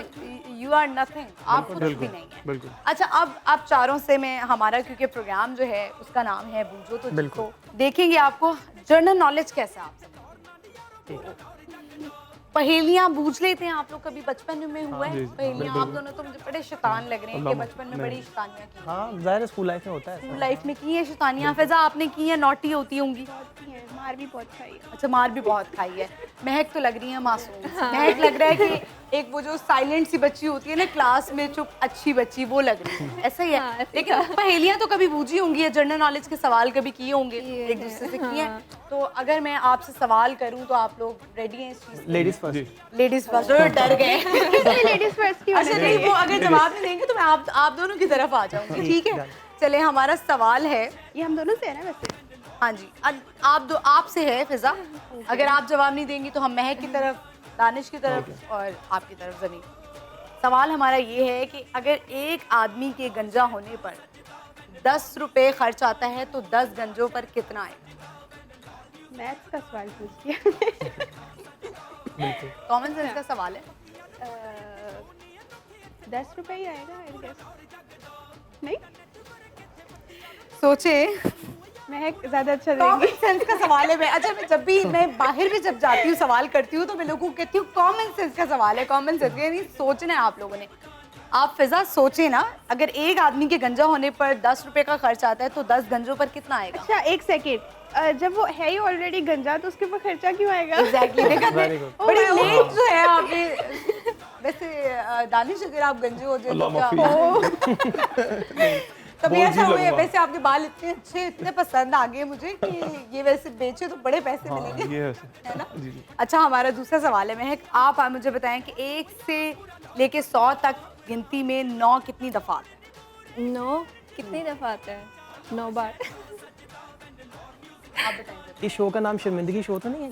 यू आर नथिंग, आप कुछ भी नहीं है। बिल्कुल। अच्छा, अब आप चारों से मैं, हमारा क्योंकि प्रोग्राम जो है उसका नाम है बूझो तो जीतो, देखेंगे आपको जनरल नॉलेज कैसा आप सब पहेलियां बूझ लेते हैं आप लोग, कभी बचपन में हुआ है जी, पहेलियां? आप दोनों तो मुझे बड़े शैतान लग रहे हैं कि बचपन में बड़ी शैतानियां की। हाँ, ज़ाहिर है स्कूल लाइफ में होता है स्कूल लाइफ में की है शैतानियां? फिजा आपने की है? नॉटी होती होंगी? होती है, मार भी बहुत खाई है। अच्छा, मार भी बहुत खाई है। महक तो लग रही है मासूम सी। महक लग रहा है कि एक वो जो साइलेंट सी बच्ची होती है ना क्लास में, चुप अच्छी बच्ची, वो लग रही है। ऐसा ही है। हाँ, ऐसे लेकिन पहेलियां तो कभी बूझी होंगी या जनरल नॉलेज के सवाल कभी किए होंगे किए एक दूसरे से किए हैं। तो अगर मैं आपसे सवाल करूं तो आप लोग रेडी हैं इस चीज के लिए? Ladies first. लेडीज फर्स्ट, डर गए। लेडीज फर्स्ट की अच्छा नहीं, वो अगर जवाब नहीं देंगे तो मैं आप दोनों की तरफ आ जाऊंगी, ठीक है? चले, हमारा सवाल है, ये हम दोनों से है ना वैसे। हाँ जी, आपसे है फिजा। अगर आप जवाब नहीं देंगी तो हम महक की तरफ, दानिश की तरफ और आपकी तरफ ज़मीन। सवाल हमारा ये है कि अगर एक आदमी के गंजा होने पर 10 रुपए खर्च आता है तो 10 गंजों पर कितना आएगा? मैथ्स का सवाल पूछ लिया। कॉमन सेंस का सवाल है। 10 रुपये ही आएगा आई गेस। नहीं, सोचे, महक ज़्यादा अच्छा कॉमन देगी। सेंस का सवाल है। अच्छा, मैं जब भी मैं बाहर भी जब जाती हूँ सवाल करती हूँ तो मैं लोगों को कहती हूँ कॉमन सेंस का सवाल है, कॉमन सेंस, यानी सोचना है आप लोगों ने। आप फिजा सोचे ना, अगर एक आदमी के गंजा होने पर 10 रुपए का खर्च आता है तो 10 गंजों पर कितना आएगा? अच्छा एक सेकेंड, जब वो है ही ऑलरेडी गंजा तो उसके ऊपर खर्चा क्यों आएगा? एग्जैक्टली, देखा Very good. बड़ी लेट जो है आपने। वैसे दानिश, अगर आप गंजे हो जाए तो अल्लाह क्या कभी बोल ऐसा जी हुआ है? लगूंगा। वैसे आपके बाल इतने अच्छे, इतने पसंद आ गए मुझे कि ये वैसे बेचे तो बड़े पैसे मिलेंगे, ये वैसे है ना? जी जी। अच्छा, हमारा दूसरा सवाल है महक, आप मुझे बताएं कि 1 से लेके 100 तक गिनती में 9 कितनी दफा आता है? 9 कितनी दफ़ा आता है? 9 बार। आप बताएं जरा। इस शो का नाम शर्मिंदगी शो तो नहीं है?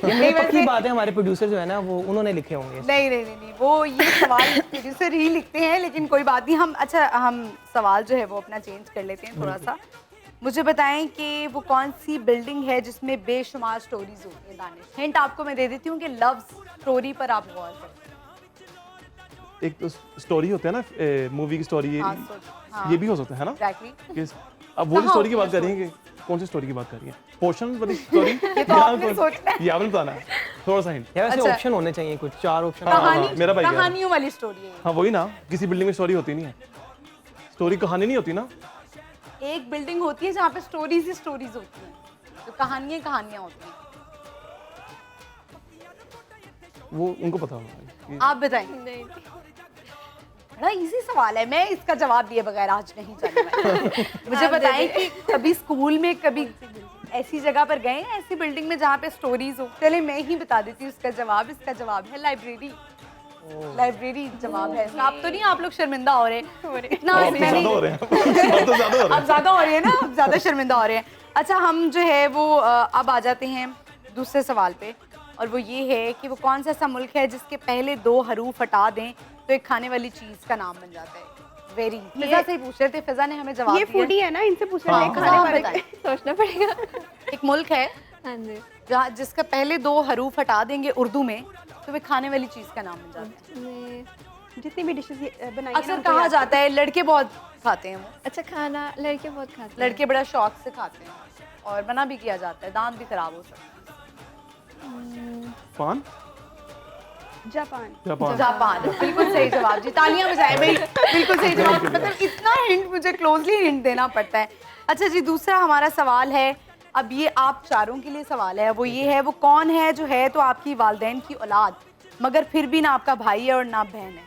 ये मेरी पक्की बात है, हमारे प्रोड्यूसर जो है ना वो उन्होंने लिखे होंगे। नहीं नहीं नहीं नहीं, वो ये सवाल प्रोड्यूसर ही लिखते हैं, लेकिन कोई बात नहीं। हम सवाल जो है वो अपना चेंज कर लेते हैं थोड़ा सा। मुझे बताएं कि वो कौन सी बिल्डिंग है जिसमें बेशुमार स्टोरीज होती हैं? दानिश, हिंट आपको मैं दे देती हूँ कि लव स्टोरी पर आप गौर करें। एक तो स्टोरी होता है ना, मूवी की स्टोरी, हाँ, हाँ। ये भी हो सकता है ना? एग्जैक्टली। कि अब वो कहाँ स्टोरी की होती बात है कर रही है कि कौन सी स्टोरी की बात कर रही है? पोर्शन वाली स्टोरी? ये तो आपने सोचना है। ये आपने बताना है, थोड़ा सा हिंट। या वैसे अच्छा। ऑप्शन होने चाहिए कुछ, 4 ऑप्शन। कहानी, मेरा भाई कह रहा है। कहानियों वाली स्टोरी है ये। हाँ वही ना, किसी बिल्डिंग में स्टोरी होती नहीं है, स्टोरी कहानी नहीं होती ना। एक बिल्डिंग होती है जहाँ पे स्टोरीज ही स्टोरीज होती हैं, तो कहानियाँ होती हैं। वो उनको पता होगा। आप बताएं। नहीं, बड़ा इजी सवाल है, मैं इसका जवाब दिए बगैर आज नहीं जाने वाली। मुझे आप दे बताएं दें। कि कभी स्कूल में कभी ऐसी जगह पर गए हैं, ऐसी बिल्डिंग में जहाँ पे स्टोरीज हो? चले मैं ही बता देती हूँ इसका जवाब। इसका जवाब है लाइब्रेरी। लाइब्रेरी जवाब है इसका। अब तो नहीं आप लोग शर्मिंदा हो रहे हैं इतना? अब तो मैंने- ज्यादा हो रहे हैं, अब तो ज्यादा हो रहे अब ज्यादा हो रही है ना, अब ज्यादा शर्मिंदा हो रहे हैं। अच्छा, हम जो है वो अब आ जाते हैं दूसरे सवाल पे, और वो ये है कि वो कौन सा ऐसा मुल्क है जिसके पहले 2 हरूफ हटा दें तो एक खाने वाली चीज का नाम बन जाता है? वेरी। फिजा से ही पूछ रहे थे, फिजा ने हमें जवाब ये दिया। फूडी है ना, इनसे पूछ हाँ, रहे हैं फिजा खाने आप वाले बताएं। सोचना पड़ेगा। एक मुल्क है हाँ जी। जहाँ जिसका पहले 2 हरूफ हटा देंगे उर्दू में तो वे खाने वाली चीज का नाम बन जाता है। मैं- जितनी भी डिशेस बनाई अक्सर कहा जाता है लड़के बहुत खाते हैं वो, अच्छा खाना लड़के बहुत खाते हैं। लड़के बड़ा शौक से खाते हैं और मना भी किया जाता है, दांत भी खराब हो सकते पान जापान। जापान हैं। जापान, बिल्कुल सही जवाब जी, तालियां बजाएं भाई, बिल्कुल सही जवाब। मतलब इतना हिंट मुझे क्लोजली हिंट देना पड़ता है। अच्छा जी, दूसरा हमारा सवाल है, अब ये आप चारों के लिए सवाल है, वो ये है, वो कौन है जो है तो आपकी वालदैन की औलाद मगर फिर भी ना आपका भाई है और ना बहन है?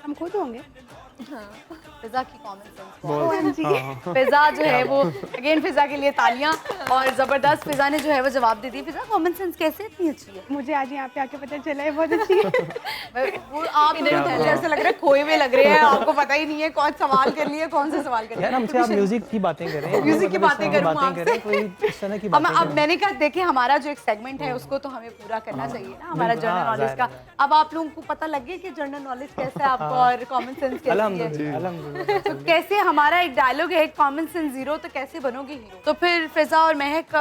हम खुद होंगे। हाँ। फिजा की कॉमन सेंस बहुत हाँ। फिजा जो है वो, अगेन फिजा के लिए तालियां, और जबरदस्त फिजा ने जो है वो जवाब दे दी। फिजा कॉमन सेंस कैसे इतनी अच्छी है? मुझे आज यहाँ पे आके पता चला है, बहुत अच्छी है। वो आप मुझे ऐसा लग रहा है खोए हुए लग रहे हैं, आपको पता ही नहीं है कौन सवाल कर लिए कौन से सवाल कर यार हमसे आप म्यूजिक की बातें कर रहे हैं, म्यूजिक की मतलब इस बातें तरह की करूं बातें आपसे? कर रहे हैं, कोई इस तरह की अब बातें अब करें। मैंने कहा देखिए हमारा जो एक सेगमेंट है उसको तो हमें पूरा करना चाहिए ना, हमारा बिल्कुल, जनरल हाँ, नॉलेज जाहिर का। है। अब आप लोगों को पता लग गया कि जनरल नॉलेज कैसा है आपको और कॉमन सेंस कैसी है। अल्हम्दुलिल्लाह अल्हम्दुलिल्लाह। तो कैसे हमारा एक डायलॉग है, कॉमन सेंस जीरो तो कैसे बनोगे हीरो? तो फिर फिजा और महक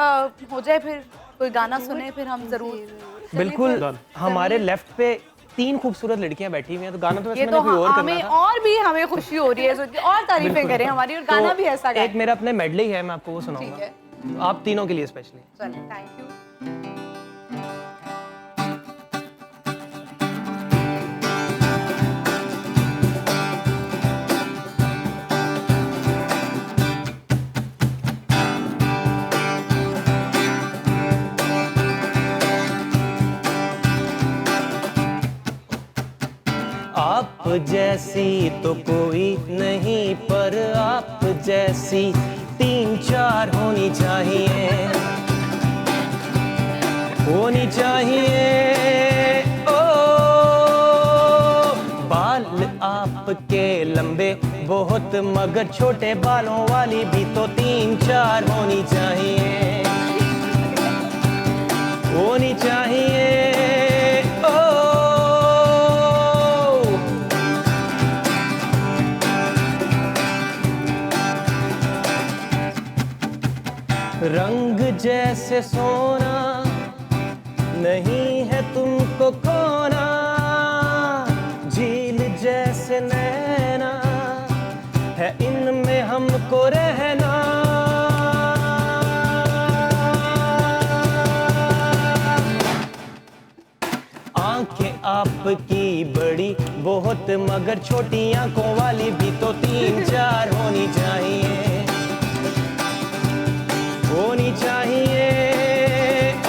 हो जाए, फिर कोई गाना सुने फिर हम जरूर। बिल्कुल, Done. हमारे लेफ्ट पे 3 खूबसूरत लड़कियां बैठी हुई हैं, तो गाना तो वैसे ये मैंने तो कोई और करना हमें था। और भी हमें खुशी हो रही है सोच के, और तारीफें बिल्कुल। करें हमारी, और गाना तो भी ऐसा एक गाए। मेरा अपने मेडली है, मैं आपको वो ठीक सुनाऊंगा, है, तो आप तीनों के लिए स्पेशली। चलिए, थैंक यू। आप जैसी तो कोई नहीं, पर आप जैसी 3-4 होनी चाहिए, होनी चाहिए। ओ बाल आपके लंबे बहुत, मगर छोटे बालों वाली भी तो 3-4 होनी चाहिए, होनी चाहिए। ओ रंग जैसे सोना नहीं है तुमको खोना, झील जैसे नैना है इनमें हमको रहना। आंखें आपकी बड़ी बहुत, मगर छोटी आंखों वाली भी तो 3-4 होनी चाहिए, होनी चाहिए।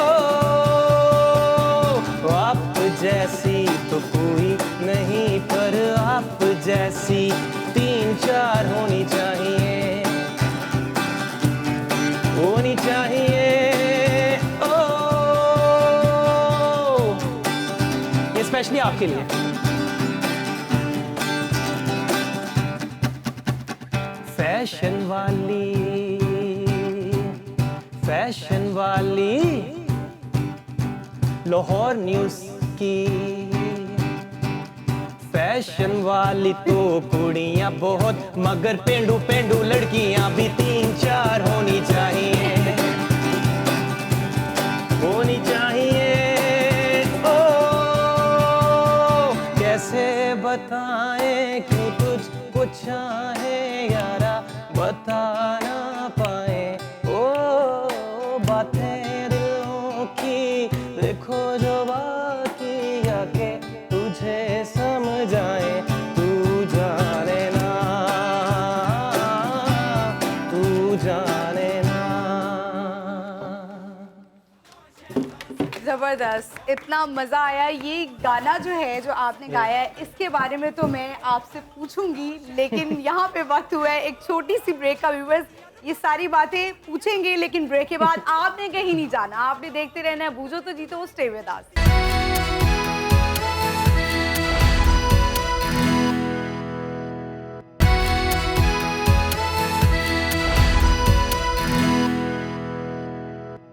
ओ आप जैसी तो कोई नहीं, पर आप जैसी 3-4 होनी चाहिए, होनी चाहिए। ओ ये स्पेशली आपके लिए। फैशन वाली लाहौर न्यूज़ की, फैशन वाली तो कुड़ियां बहुत, मगर पेंडू पेंडू लड़कियां भी 3-4 होनी चाहिए, होनी चाहिए। ओ कैसे बताएं क्यों तुझको चाहे यारा, बता ना पाए ओ बातें दिलों की, देखो जो बाकी आके तुझे समझाए, तू जाने ना, तू जाने ना। जबरदस्त, इतना मजा आया। ये गाना जो है जो आपने गाया है इसके बारे में तो मैं आपसे पूछूंगी, लेकिन यहाँ पे वक्त हुआ है एक छोटी सी ब्रेक का। व्यूअर्स ये सारी बातें पूछेंगे, लेकिन ब्रेक के बाद आपने कहीं नहीं जाना, आपने देखते रहना है बूझो तो जीतो, stay with us.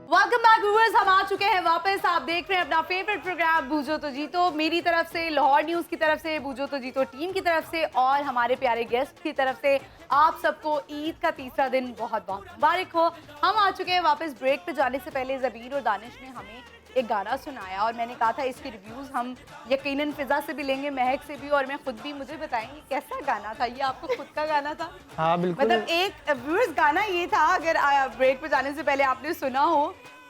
Welcome back back viewers, हम आ चुके हैं वापस। आप देख रहे हैं अपना फेवरेट प्रोग्राम बूझो तो जीतो। मेरी तरफ से, लाहौर न्यूज़ की तरफ से, बूझो तो जीतो टीम की तरफ से और हमारे प्यारे गेस्ट की तरफ से आप सबको ईद का तीसरा दिन बहुत बहुत मुबारक हो। हम आ चुके हैं वापस। ब्रेक पे जाने से पहले ज़मीर और दानिश ने हमें एक गाना सुनाया और मैंने कहा था इसके रिव्यूज़ हम यकीनन फिजा से भी लेंगे, महक से भी, और मैं खुद भी। मुझे बताएंगे कैसा गाना था ये? आपको खुद का गाना था? हाँ बिल्कुल। मतलब एक व्यूअर्स गाना ये था, अगर ब्रेक पे जाने से पहले आपने सुना हो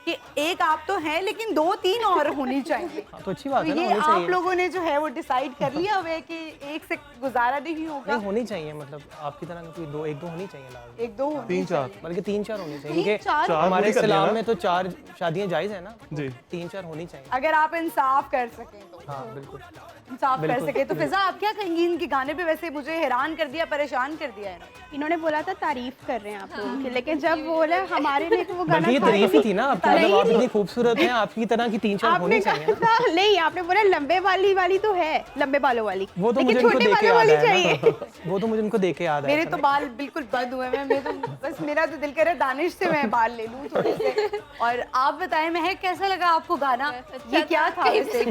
कि एक आप तो हैं लेकिन 2-3 और होनी चाहिए। हाँ, तो अच्छी बात तो है ना, ये होनी आप चाहिए। लोगों ने जो है वो डिसाइड कर लिया हुआ है कि एक से गुजारा नहीं होगा। नहीं, होनी चाहिए, मतलब आपकी तरह कोई दो, एक दो होनी चाहिए लाजमी। 1-2 होनी 3-4 बल्कि 3-4 होनी चाहिए, 3-4? क्योंकि हमारे पूरी कर लिया इस्लाम ना। में तो 4 शादियां जायज़ है ना, जी। 3-4 होनी चाहिए। अगर आप इंसाफ कर सकें तो। हाँ बिल्कुल। इंसाफ कर बिल्कुल, सके तो फिजा आप क्या कहेंगी इनके गाने पे? वैसे मुझे हैरान कर दिया, परेशान कर दिया है। इन्होंने बोला था तारीफ कर रहे हैं आप लोगों की, लेकिन जब बोला हमारे लिए तो वो गाना बल्कि ये था तारीफ ही थी ना आपकी, मतलब आप नहीं। इतनी खूबसूरत हैं, आपकी तरह की 3-4 आपने होनी चाहिए कहा ना। था नहीं, आपने बोला लंबे वाली तो है, लंबे बालों वाली, वो तो मुझे लेकिन उनको छोटे देख के बालों याद वाली आया चाहिए। ना। वो तो मुझे उनको देख के याद आया मेरे था तो ना। बाल बिल्कुल बंद हुए हैं। मैं तो बस, मेरा तो दिल करे दानिश से मैं बाल ले लूं थोड़े से। और आप बताएं महक, कैसा लगा आपको गाना? ये क्या था वैसे?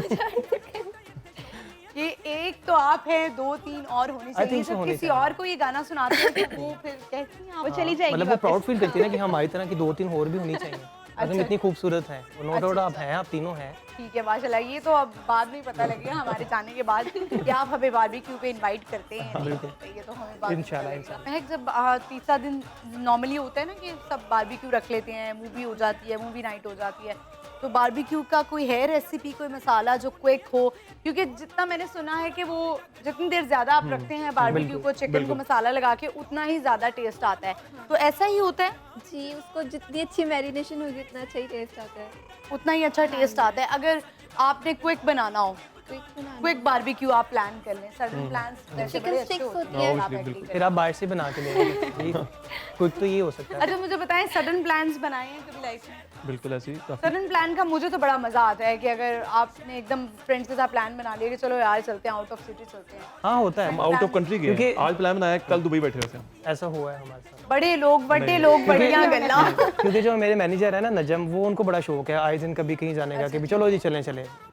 ये एक तो आप हैं, 2-3 और होनी चाहिए। think so जब होनी किसी चाहिए। और को ये गाना सुनाते हैं तो वो फिर कहती हैं वो आप चली जाएगी मतलब वो प्राउड वापस। फील करती है ना कि हमारी तरह की 2-3 और भी होनी चाहिए। मतलब इतनी खूबसूरत हैं, नो डाउट आप हैं, आप तीनों हैं। ठीक है माशाल्लाह। ये तो अब बाद में ही पता लगेगा हमारे जाने के बाद कि आप हमें बारबेक्यू पे इनवाइट करते हैं। ये तो हमें बाद में इंशाल्लाह, पता इंशाल्लाह। लगेगा। महक, जब तीसरा दिन नॉर्मली होता है ना कि सब बारबेक्यू रख लेते हैं, मूवी हो जाती है, मूवी नाइट हो जाती है, तो बारबेक्यू का कोई है रेसिपी, कोई मसाला जो क्विक हो? क्योंकि जितना मैंने सुना है कि वो जितनी देर ज़्यादा आप रखते हैं बारबेक्यू को, चिकन को मसाला लगा के, उतना ही ज़्यादा टेस्ट आता है। तो ऐसा ही होता है? जी, उसको जितनी अच्छी मैरिनेशन होगी उतना अच्छा ही टेस्ट आता है। उतना ही अच्छा टेस्ट आता है। अगर आपने क्विक बनाना हो, क्विक बनाना क्विक बारबेक्यू आप प्लान कर लें, सडन प्लान्स वैसे Chicken बड़े अच्छे sticks होते होती हैं, है। आप बिल्कुल, agree बिल्कुल। करें। फिर आप बाहर से बना के लेंगे, कुछ तो ये हो सकता है। अच्छा मुझे बताएं, सडन प्लान्स बनाए हैं कभी लाइफ में? बिल्कुल ऐसी काफी। सडन प्लान का मुझे तो बड़ा मजा आता है कि अगर आपने एकदम फ्रेंड्स के साथ प्लान बना लिया कि चलो यार चलते हैं, आउट ऑफ सिटी चलते हैं। हाँ होता है, हम आउट ऑफ कंट्री गए हैं। क्योंकि- आज प्लान बनाया, कल दुबई बैठे हुए थे हम। ऐसा हुआ है हमारे साथ। बड़े लोग, बड़े लोग, बढ़िया गल्ला। क्योंकि जो मेरे मैनेजर है ना नजम, वो उनको बड़ा शौक है आए दिन कभी कहीं जाने का, कि भी चलो जी चले,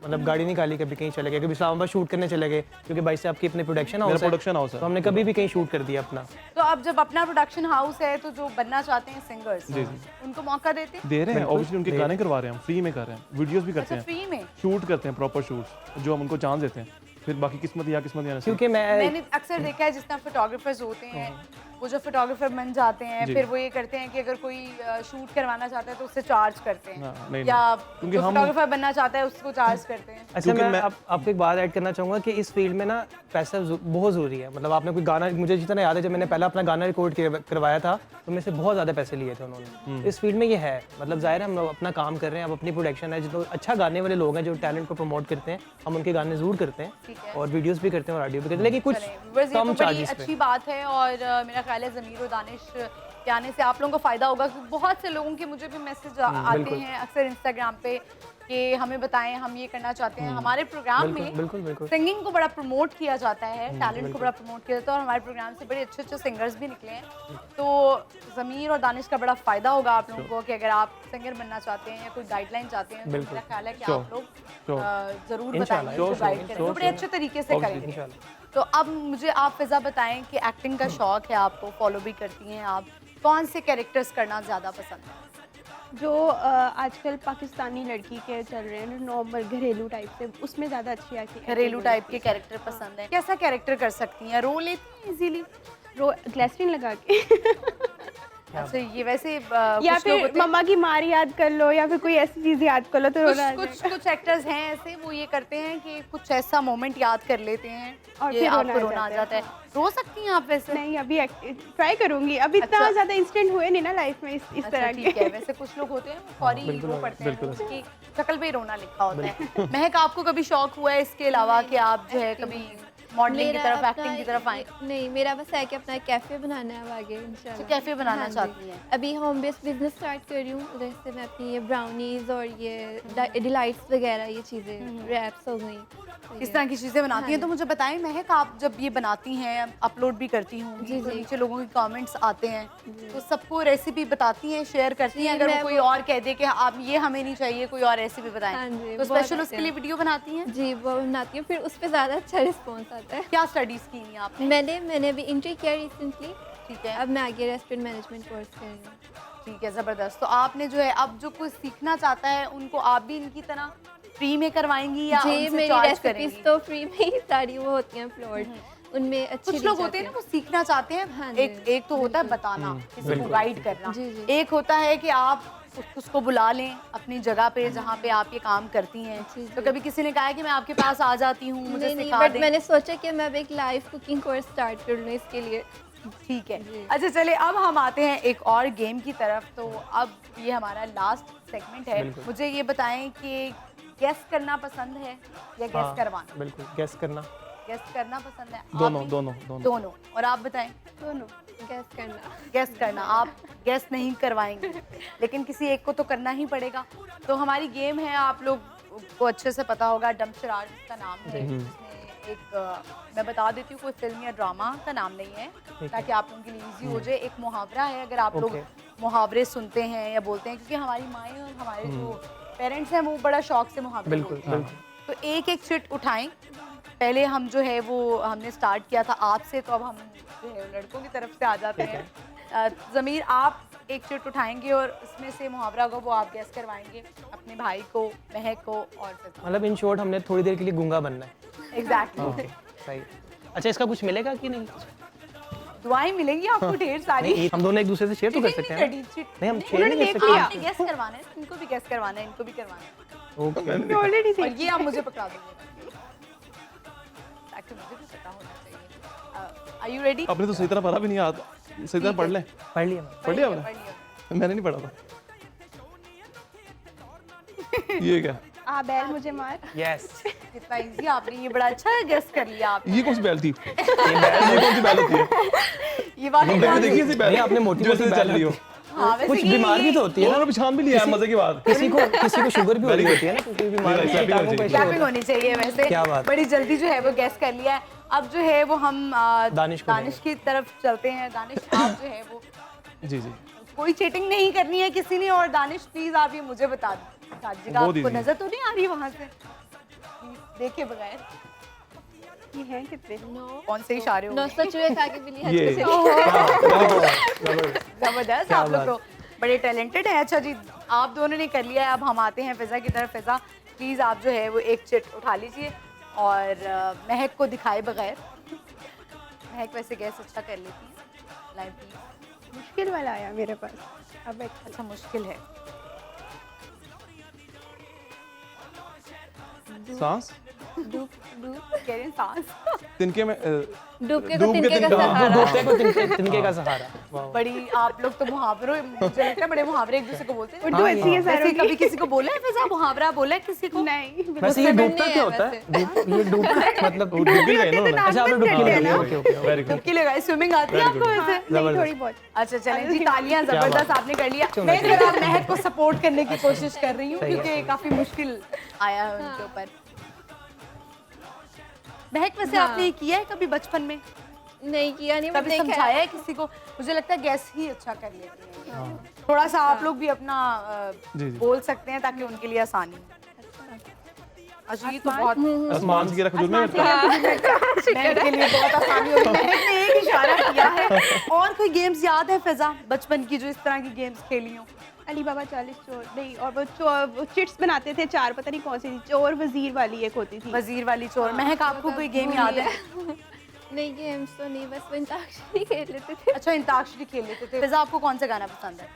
मतलब गाड़ी निकाली कभी कहीं चले गए, कभी इस्लामाबाद शूट करने चले गए, क्योंकि भाई साहब की अपने प्रोडक्शन हाउस मेरा है, प्रोडक्शन हाउस तो है। हमने कभी भी कहीं शूट कर दिया अपना। तो अब जब अपना प्रोडक्शन हाउस है तो जो बनना चाहते हैं सिंगर्स, जी, जी। उनको मौका देते हैं? दे रहे हैं, ऑब्वियसली उनके गाने करवा रहे हैं हम, फ्री में कर रहे हैं, वीडियोस भी करते अच्छा, हैं, फ्री में? शूट करते हैं, प्रॉपर शूट्स जो हम उनको चांस देते हैं। फिर बाकी किस्मत या किस्मत या नसीब। क्योंकि मैं मैंने अक्सर देखा है जिस तरह फोटोग्राफर्स होते हैं, वो जो फोटोग्राफर बन जाते हैं, जी। फिर वो ये करते हैं कि अगर कोई शूट करवाना चाहता है तो उससे चार्ज करते हैं, हाँ, नहीं, या क्योंकि जो हम- फोटोग्राफर बनना चाहता है उसको चार्ज करते हैं। अच्छा क्योंकि मैं मैं- आपको एक बात ऐड करना चाहूँगा कि इस फील्ड में ना पैसा बहुत ज़रूरी है। मतलब आपने कोई गाना, मुझे जितना याद है जब मैंने पहला अपना गाना रिकॉर्ड करवाया था तो मेरे से बहुत ज़्यादा पैसे लिए थे उन्होंने। इस फील्ड में ये है, मतलब ज़ाहिर है हम लोग अपना काम कर रहे हैं, अब अपनी प्रोडक्शन है, जो अच्छा गाने वाले लोग हैं, जो टैलेंट को प्रमोट करते हैं, हम उनके गाने ज़रूर करते ठीक है। हैं और वीडियोस भी करते हैं और ऑडियो भी करते हैं, लेकिन कुछ चलें, viewers, ये कम तो बड़ी चार्जेस पे। अच्छी बात है और मेरा ख्याल है ज़मीर और दानिश के आने से आप लोगों को फ़ायदा होगा, क्योंकि बहुत से लोगों के मुझे भी मैसेज आते बिल्कुल। हैं अक्सर इंस्टाग्राम पे कि हमें बताएं, हम ये करना चाहते हैं। हमारे प्रोग्राम में बिल्कुल बिल्कुल सिंगिंग को बड़ा प्रमोट किया जाता है, टैलेंट को बड़ा प्रमोट किया जाता है और हमारे प्रोग्राम से बड़े अच्छे अच्छे सिंगर्स भी निकले हैं। तो ज़मीर और दानिश का बड़ा फ़ायदा होगा आप लोगों को कि अगर आप सिंगर बनना चाहते हैं या कोई गाइडलाइन चाहते हैं, तो बिल्कुल। मेरा ख्याल है कि Sure. आप लोग Sure. ज़रूर इंशाल्लाह, बताएंगे, sure, गाइड sure, करेंगे, sure, बड़े अच्छे तरीके से Obviously. करेंगे। इंशाल्लाह। तो अब मुझे आप फिजा बताएं कि एक्टिंग का शौक है आपको, फॉलो भी करती हैं आप, कौन से कैरेक्टर्स करना ज़्यादा पसंद है? जो आजकल पाकिस्तानी लड़की के चल रहे हैं नॉर्मल घरेलू टाइप से, उसमें ज़्यादा अच्छी आती है। घरेलू टाइप के कैरेक्टर पसंद है? कैसा कैरेक्टर कर सकती हैं? रोल लेती हैं इजीली? ग्लिसरीन लगा के अच्छा, ये वैसे या कुछ लोग फिर होते हैं- मम्मा की मार याद कर लो, या फिर कोई ऐसी चीज़ याद कर लो तो रोना आ कुछ एक्टर्स हैं ऐसे, वो ये करते हैं कि कुछ ऐसा मोमेंट याद कर लेते हैं और ये फिर आपको रोना आ जाता है। हाँ। रो सकती हैं आप वैसे? नहीं, अभी ट्राई करूंगी, अभी इतना अच्छा। ज़्यादा इंसिडेंट हुए नहीं ना लाइफ में इस अच्छा, तरह ठीक है। के। वैसे कुछ लोग होते हैं वो फौरी बिल्कुल, रो पड़ते हैं, बिल्कुल। उसकी शक्ल पे ही रोना लिखा होता है। महक, आपको कभी शौक हुआ है इसके अलावा कि आप जो है कभी मॉडलिंग की मेरा तरफ, अपना- एक्टिंग की तरफ आए? नहीं, मेरा बस है कि अपना कैफ़े बनाना है अब आगे इंशाल्लाह। कैफे बनाना हाँ जी। चाहती हैं? अभी होम बेस्ड बिजनेस स्टार्ट कर रही हूँ, उधर से मैं अपनी ये ब्राउनीज और ये डिलाइट्स वगैरह ये चीज़ें रैप्स हो गई तो इस ये- तरह की चीज़ें बनाती हाँ हैं। तो जी। मुझे बताएं महक, आप जब ये बनाती हैं, अपलोड भी करती हूँ जी, तो जी। नीचे लोगों के कमेंट्स आते हैं, तो सबको रेसिपी बताती हैं, शेयर करती जी, हैं? अगर वो मैं कोई वो- और कह दे कि आप ये हमें नहीं चाहिए, कोई और रेसिपी बताएं, हाँ जी, तो बहुत स्पेशल आते उसके लिए हैं। वीडियो बनाती हैं? जी, वो बनाती हूँ, फिर उस पर ज़्यादा अच्छा रिस्पॉन्स आता है। क्या स्टडीज़ की हैं आपने? मैंने अभी इंट्री किया रिसेंटली, ठीक है, अब मैं आगे रेस्टोरेंट मैनेजमेंट कोर्स कर रही हूँ। ठीक है, ज़बरदस्त। तो आपने जो है, अब जो कोई सीखना चाहता है उनको आप भी इनकी तरह फ्री में करवाएंगी या जी, उनसे मेरी चार्ज रेसिपीज करेंगी? तो फ्री में ही सारी वो होती हैं अपलोड, उनमें अच्छी कुछ दी लोग जाती होते हैं ना, वो सीखना चाहते हैं। हाँ एक जी, एक तो होता है बताना, किसी को बिल्कुल। गाइड करना। जी, जी। एक होता है कि आप उसको बुला लें अपनी जगह पे जहाँ पे आप ये काम करती हैं। जी, तो जी। कभी किसी ने कहा है कि मैं आपके पास आ जाती हूँ, मुझे नहीं, सिखा बट दें? मैंने सोचा कि मैं अब एक लाइव कुकिंग कोर्स स्टार्ट कर लूँ इसके लिए। ठीक है। जी। अच्छा चले, अब हम आते हैं एक और गेम की तरफ। तो अब ये हमारा लास्ट सेगमेंट है। बिल्कुल। मुझे ये बताएं कि गेस करना पसंद है या गेस हाँ, करवाना? बिल्कुल गेस करना। गेस करना पसंद है? आप दोनों भी? दोनों दोनों दोनों। और आप बताएं? दोनों। गैस करना। गेस करना। आप गेस नहीं करवाएंगे, लेकिन किसी एक को तो करना ही पड़ेगा। तो हमारी गेम है, आप लोग को अच्छे से पता होगा, डम्ब शरार इसका नाम है। जिसमें एक मैं बता देती हूँ, कोई फिल्म या ड्रामा का नाम नहीं है, ताकि आप लोगों के लिए इजी हो जाए। एक मुहावरा है, अगर आप लोग ओके। मुहावरे सुनते हैं या बोलते हैं, क्योंकि हमारी माएँ और हमारे जो पेरेंट्स हैं वो बड़ा शौक से मुहावरे बिल्कुल बोलते हैं। बिल्कुल। तो एक एक चिट उठाएं। पहले हम जो है वो हमने स्टार्ट किया था आपसे, तो अब हम जो है लड़कों की तरफ से आ जाते हैं। ज़मीर, आप एक चिट उठाएंगे और इसमें से मुहावरा होगा वो आप गैस करवाएंगे अपने भाई को, महक को और फिर मतलब इन शॉर्ट हमने थोड़ी देर के लिए गूंगा बनना है। एग्जैक्टली। सही। अच्छा, इसका कुछ मिलेगा कि नहीं? दुआएं मिलेंगी आपको ढेर सारी। नहीं, हम दोनों एक दूसरे से शेयर तो कर सकते हैं ना? नहीं, हम शेयर नहीं कर सकते। आपने गैस करवाना है, इनको भी गैस करवाना है, इनको भी करवाना है। ओके। ऑलरेडी और ये आप मुझे पकड़ा देंगे, ताकि मुझे भी पता होना चाहिए। Are you ready? आपने तो सही तरह पढ़ा भी नहीं आता, सही तरह पढ़ लें। पढ़ लिया। पढ़ लिया आपने? मैंने नहीं पढ़ा था। ये क्या? आ बैल मुझे मार। यस। कितना इजी, आपने ये बड़ा अच्छा गेस कर लिया आपने। ये कौन सी बैल थी? ये कौन सी बैल होती है? ये वाली देखिए देखिए सी बैल। नहीं, आपने मोटी जो मोटी ऐसे बैल चल रही हो। हाँ, वैसे कुछ ये- बीमार भी तो होती है ना। उन्होंने पिछान भी लिया है मजे की बात। किसी को शुगर भी हो रही होती है ना, क्योंकि बीमार नहीं, किसी clapping टांगों होनी पे चाहिए। issue होता क्लैपिंग है। होनी चाहिए वैसे। क्या बात। बड़ी जल्दी जो है वो गेस कर लिया है। अब जो है वो हम दानिश को दानिश की तरफ चलते हैं। दानिश, आप जो है वो जी जी। कोई चीटिंग नहीं करनी है किसी ने। और दानिश प्लीज आप ये मुझे बता दीजिएगा, बहुत आपको easy। नजर तो नहीं आ रही वहां से? Please, देखे बगैर ये हैं कितने? कौन से इशारे हो 900 चूहे खा के बिल्ली हज ये। के चली। जबरदस्त, क्या आप लोग बात तो बड़े टैलेंटेड हैं। अच्छा जी, आप दोनों ने कर लिया है। अब हम आते हैं फिजा की तरफ। फिजा प्लीज आप जो है वो एक चिट उठा लीजिए और महक को दिखाए बगैर। महक वैसे गैस अच्छा कर लेती है। Live please. मुश्किल वाला आया मेरे पास। अब अच्छा, मुश्किल है। सांस डूब डूब कह रहे हैं सांस। तिनके में डूब के डूब को के तिनके का तिनका। सहारा। डूबते को तिनके का सहारा। वाह। बड़ी आप लोग तो मुहावरों, मुझे लगता है बड़े मुहावरे एक दूसरे को बोलते हैं। उर्दू अच्छी है वैसे सारों कभी की। किसी को बोला है फिजा, मुहावरा बोला है किसी को? नहीं वैसे ये उससे डूबता बनने क्या है होता है? वैसे। ये डूबता मतलब डूबी गए ना उन्होंने। अच्छा, आपने डुबकी करते हैं लगाई। ना। Okay okay. Very good. डुबकी लगाई, स्विमिंग आती है आपको वैसे? नहीं थोड़ी बहुत। अच्छा चलें जी, तालियां क्या जबरदस्त बात। आपने कर लिया। क्यों मैं नहीं? जरा महक को सपोर्ट करने की कोशिश कर रही हूँ, सही है, क्योंकि सही है। काफी मुश्किल आया है उनके ऊपर। महक, वैसे हाँ। आपने ये किया है कभी बचपन में? नहीं किया नहीं, बट कभी देखा समझाया है। है किसी को? मुझे लगता है गैस ही अच्छा कर लेती है। थोड़ा सा आप लोग भी अपना जी, जी। बोल सकते हैं ताकि उनके लिए आसानी हो। अच्छा, ये तो बहुत आसमान से गिरा खजूर में गिरता है। महक के लिए बहुत आसानी होगी। महक ने एक इशारा किया है। और कोई गेम्स याद है फिजा बचपन की जो इस तरह की गेम्स खेली हो? अली बाबा 40 चोर नहीं, और वो चिट्स बनाते थे 4, पता नहीं कौन सी थी, चोर वजीर वाली एक होती थी। वजीर वाली चोर। महक, आपको कोई गेम याद है? नहीं, गेम्स तो नहीं, बस वो अंताक्षरी खेल लेते थे। अच्छा, अंताक्षरी खेल लेते थे। फिजा, आपको कौन सा गाना पसंद है?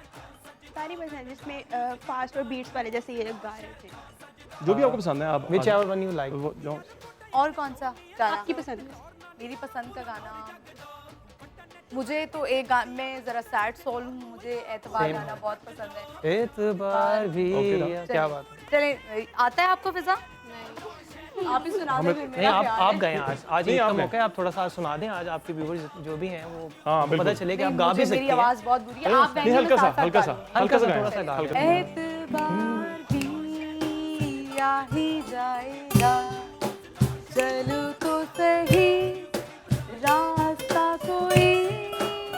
सारी बस हैं जिसमें फास्ट और बीट्स वाले जैसे ये लोग गा रहे थे। जो भी आपको पसंद है आप। Which ever one you like. वो जो और कौन सा गाना? आपकी पसंद है? मेरी पसंद का गाना, मुझे तो एक मैं जरा सैड सोल हूँ, मुझे एतबार Same गाना है। बहुत पसंद है। एतबार भी। Okay, क्या बात है। चले, आता है आपको फिजा? नहीं। आप ही सुना दें फिर नहीं मेरा आप ख्याल आप है। गए आज नहीं, ईद का आप गए। मौका है, आप थोड़ा सा सुना दें आज आपके व्यूअर्स जो भी हैं वो हाँ, उनको पता बिल्कुल। चले कि आप नहीं, गा भी मुझे सकते मेरी हैं। आवाज बहुत बुरी है, आप नहीं, गाएंगे हल्का मैं सा साथ-साथ हल्का सा गा लूंगी। हल्का सा थोड़ा सा गाएं, गा हल्का सा। एतबार भी आ ही जाएगा, चलो तो सही रास्ता कोई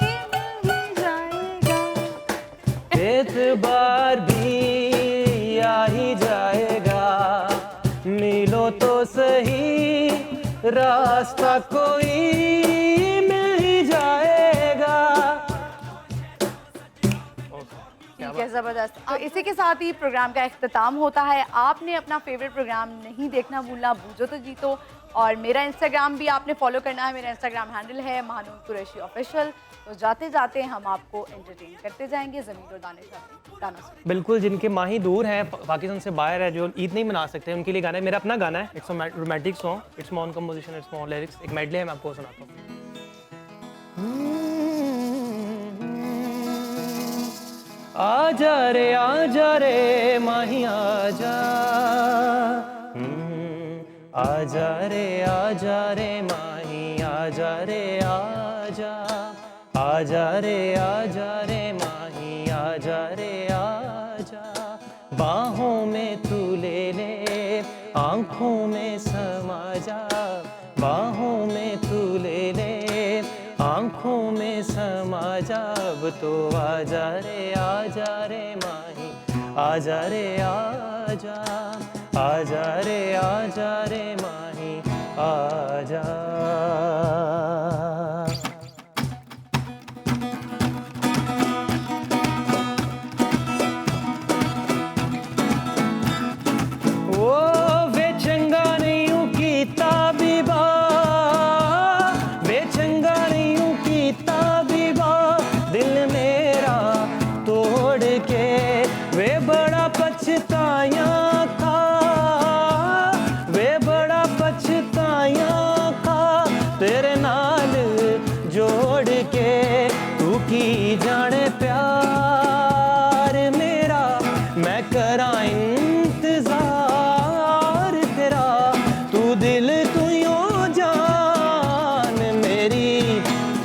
मिल ही जाएगा। एतबार भी आ ही जाएगा, मिलो तो सही रास्ता कोई मिल ही जाएगा। ठीक है, जबरदस्त। तो इसी के साथ ही प्रोग्राम का इख्तिताम होता है। आपने अपना फेवरेट प्रोग्राम नहीं देखना भूलना, बूझो तो जीतो। और मेरा इंस्टाग्राम भी आपने फॉलो करना है, मेरा इंस्टाग्राम हैंडल है महानूर कुरैशी ऑफिशियल। तो जाते जाते हम आपको एंटरटेन करते जाएंगे ज़मीर और दानिश अपने गाना सुन। बिल्कुल, जिनके माही दूर हैं, पाकिस्तान से बाहर है, जो ईद नहीं मना सकते, उनके लिए गाना है, मेरा अपना गाना है। It's romantic song, it's own composition, it's own lyrics, एक मेडले है, मैं आपको सुनाता हूँ। आजा रे माही आजा, आजा रे माही आजा रे आजा, आजा रे माही आजा रे आजा, बाहों में तू ले ले आंखों में समा जा, बाहों में तू ले ले आंखों में समा जा, अब तो आजा रे माही आजा रे आजा, आजा रे माही आजा। ओ वे चंगा नहीं हूँ कीता बीबा, वे चंगा नहीं हूँ कीता बीबा, दिल मेरा तोड़ के वे बड़ा पछताया था, वे बड़ा पछताया था, तेरे नाल जोड़ के तू की जाने प्यार मेरा, मैं करा इंतजार तेरा, तू दिल तू यूं जान मेरी,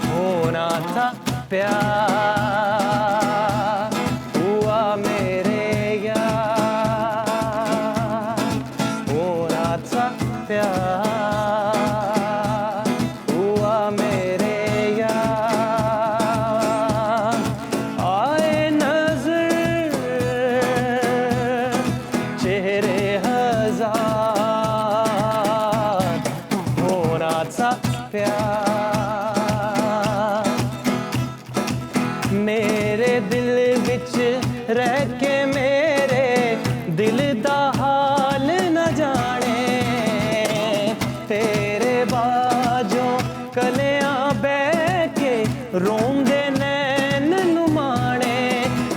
होना था प्यार हुआ मेरे यार, होना था प्यार हुआ मेरे यार, आए नजर चेहरे हजार, होना था प्यार, मेरे दिल विच रह के मेरे दिल दा हाल न जाने, तेरे बाजों कलियां बह के रोंदे नैन नुमाने,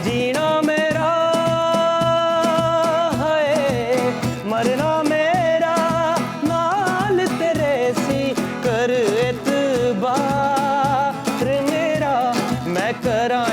जीना मेरा है मरना मेरा, नाल तेरे सी कर एतबार मेरा, मैं करा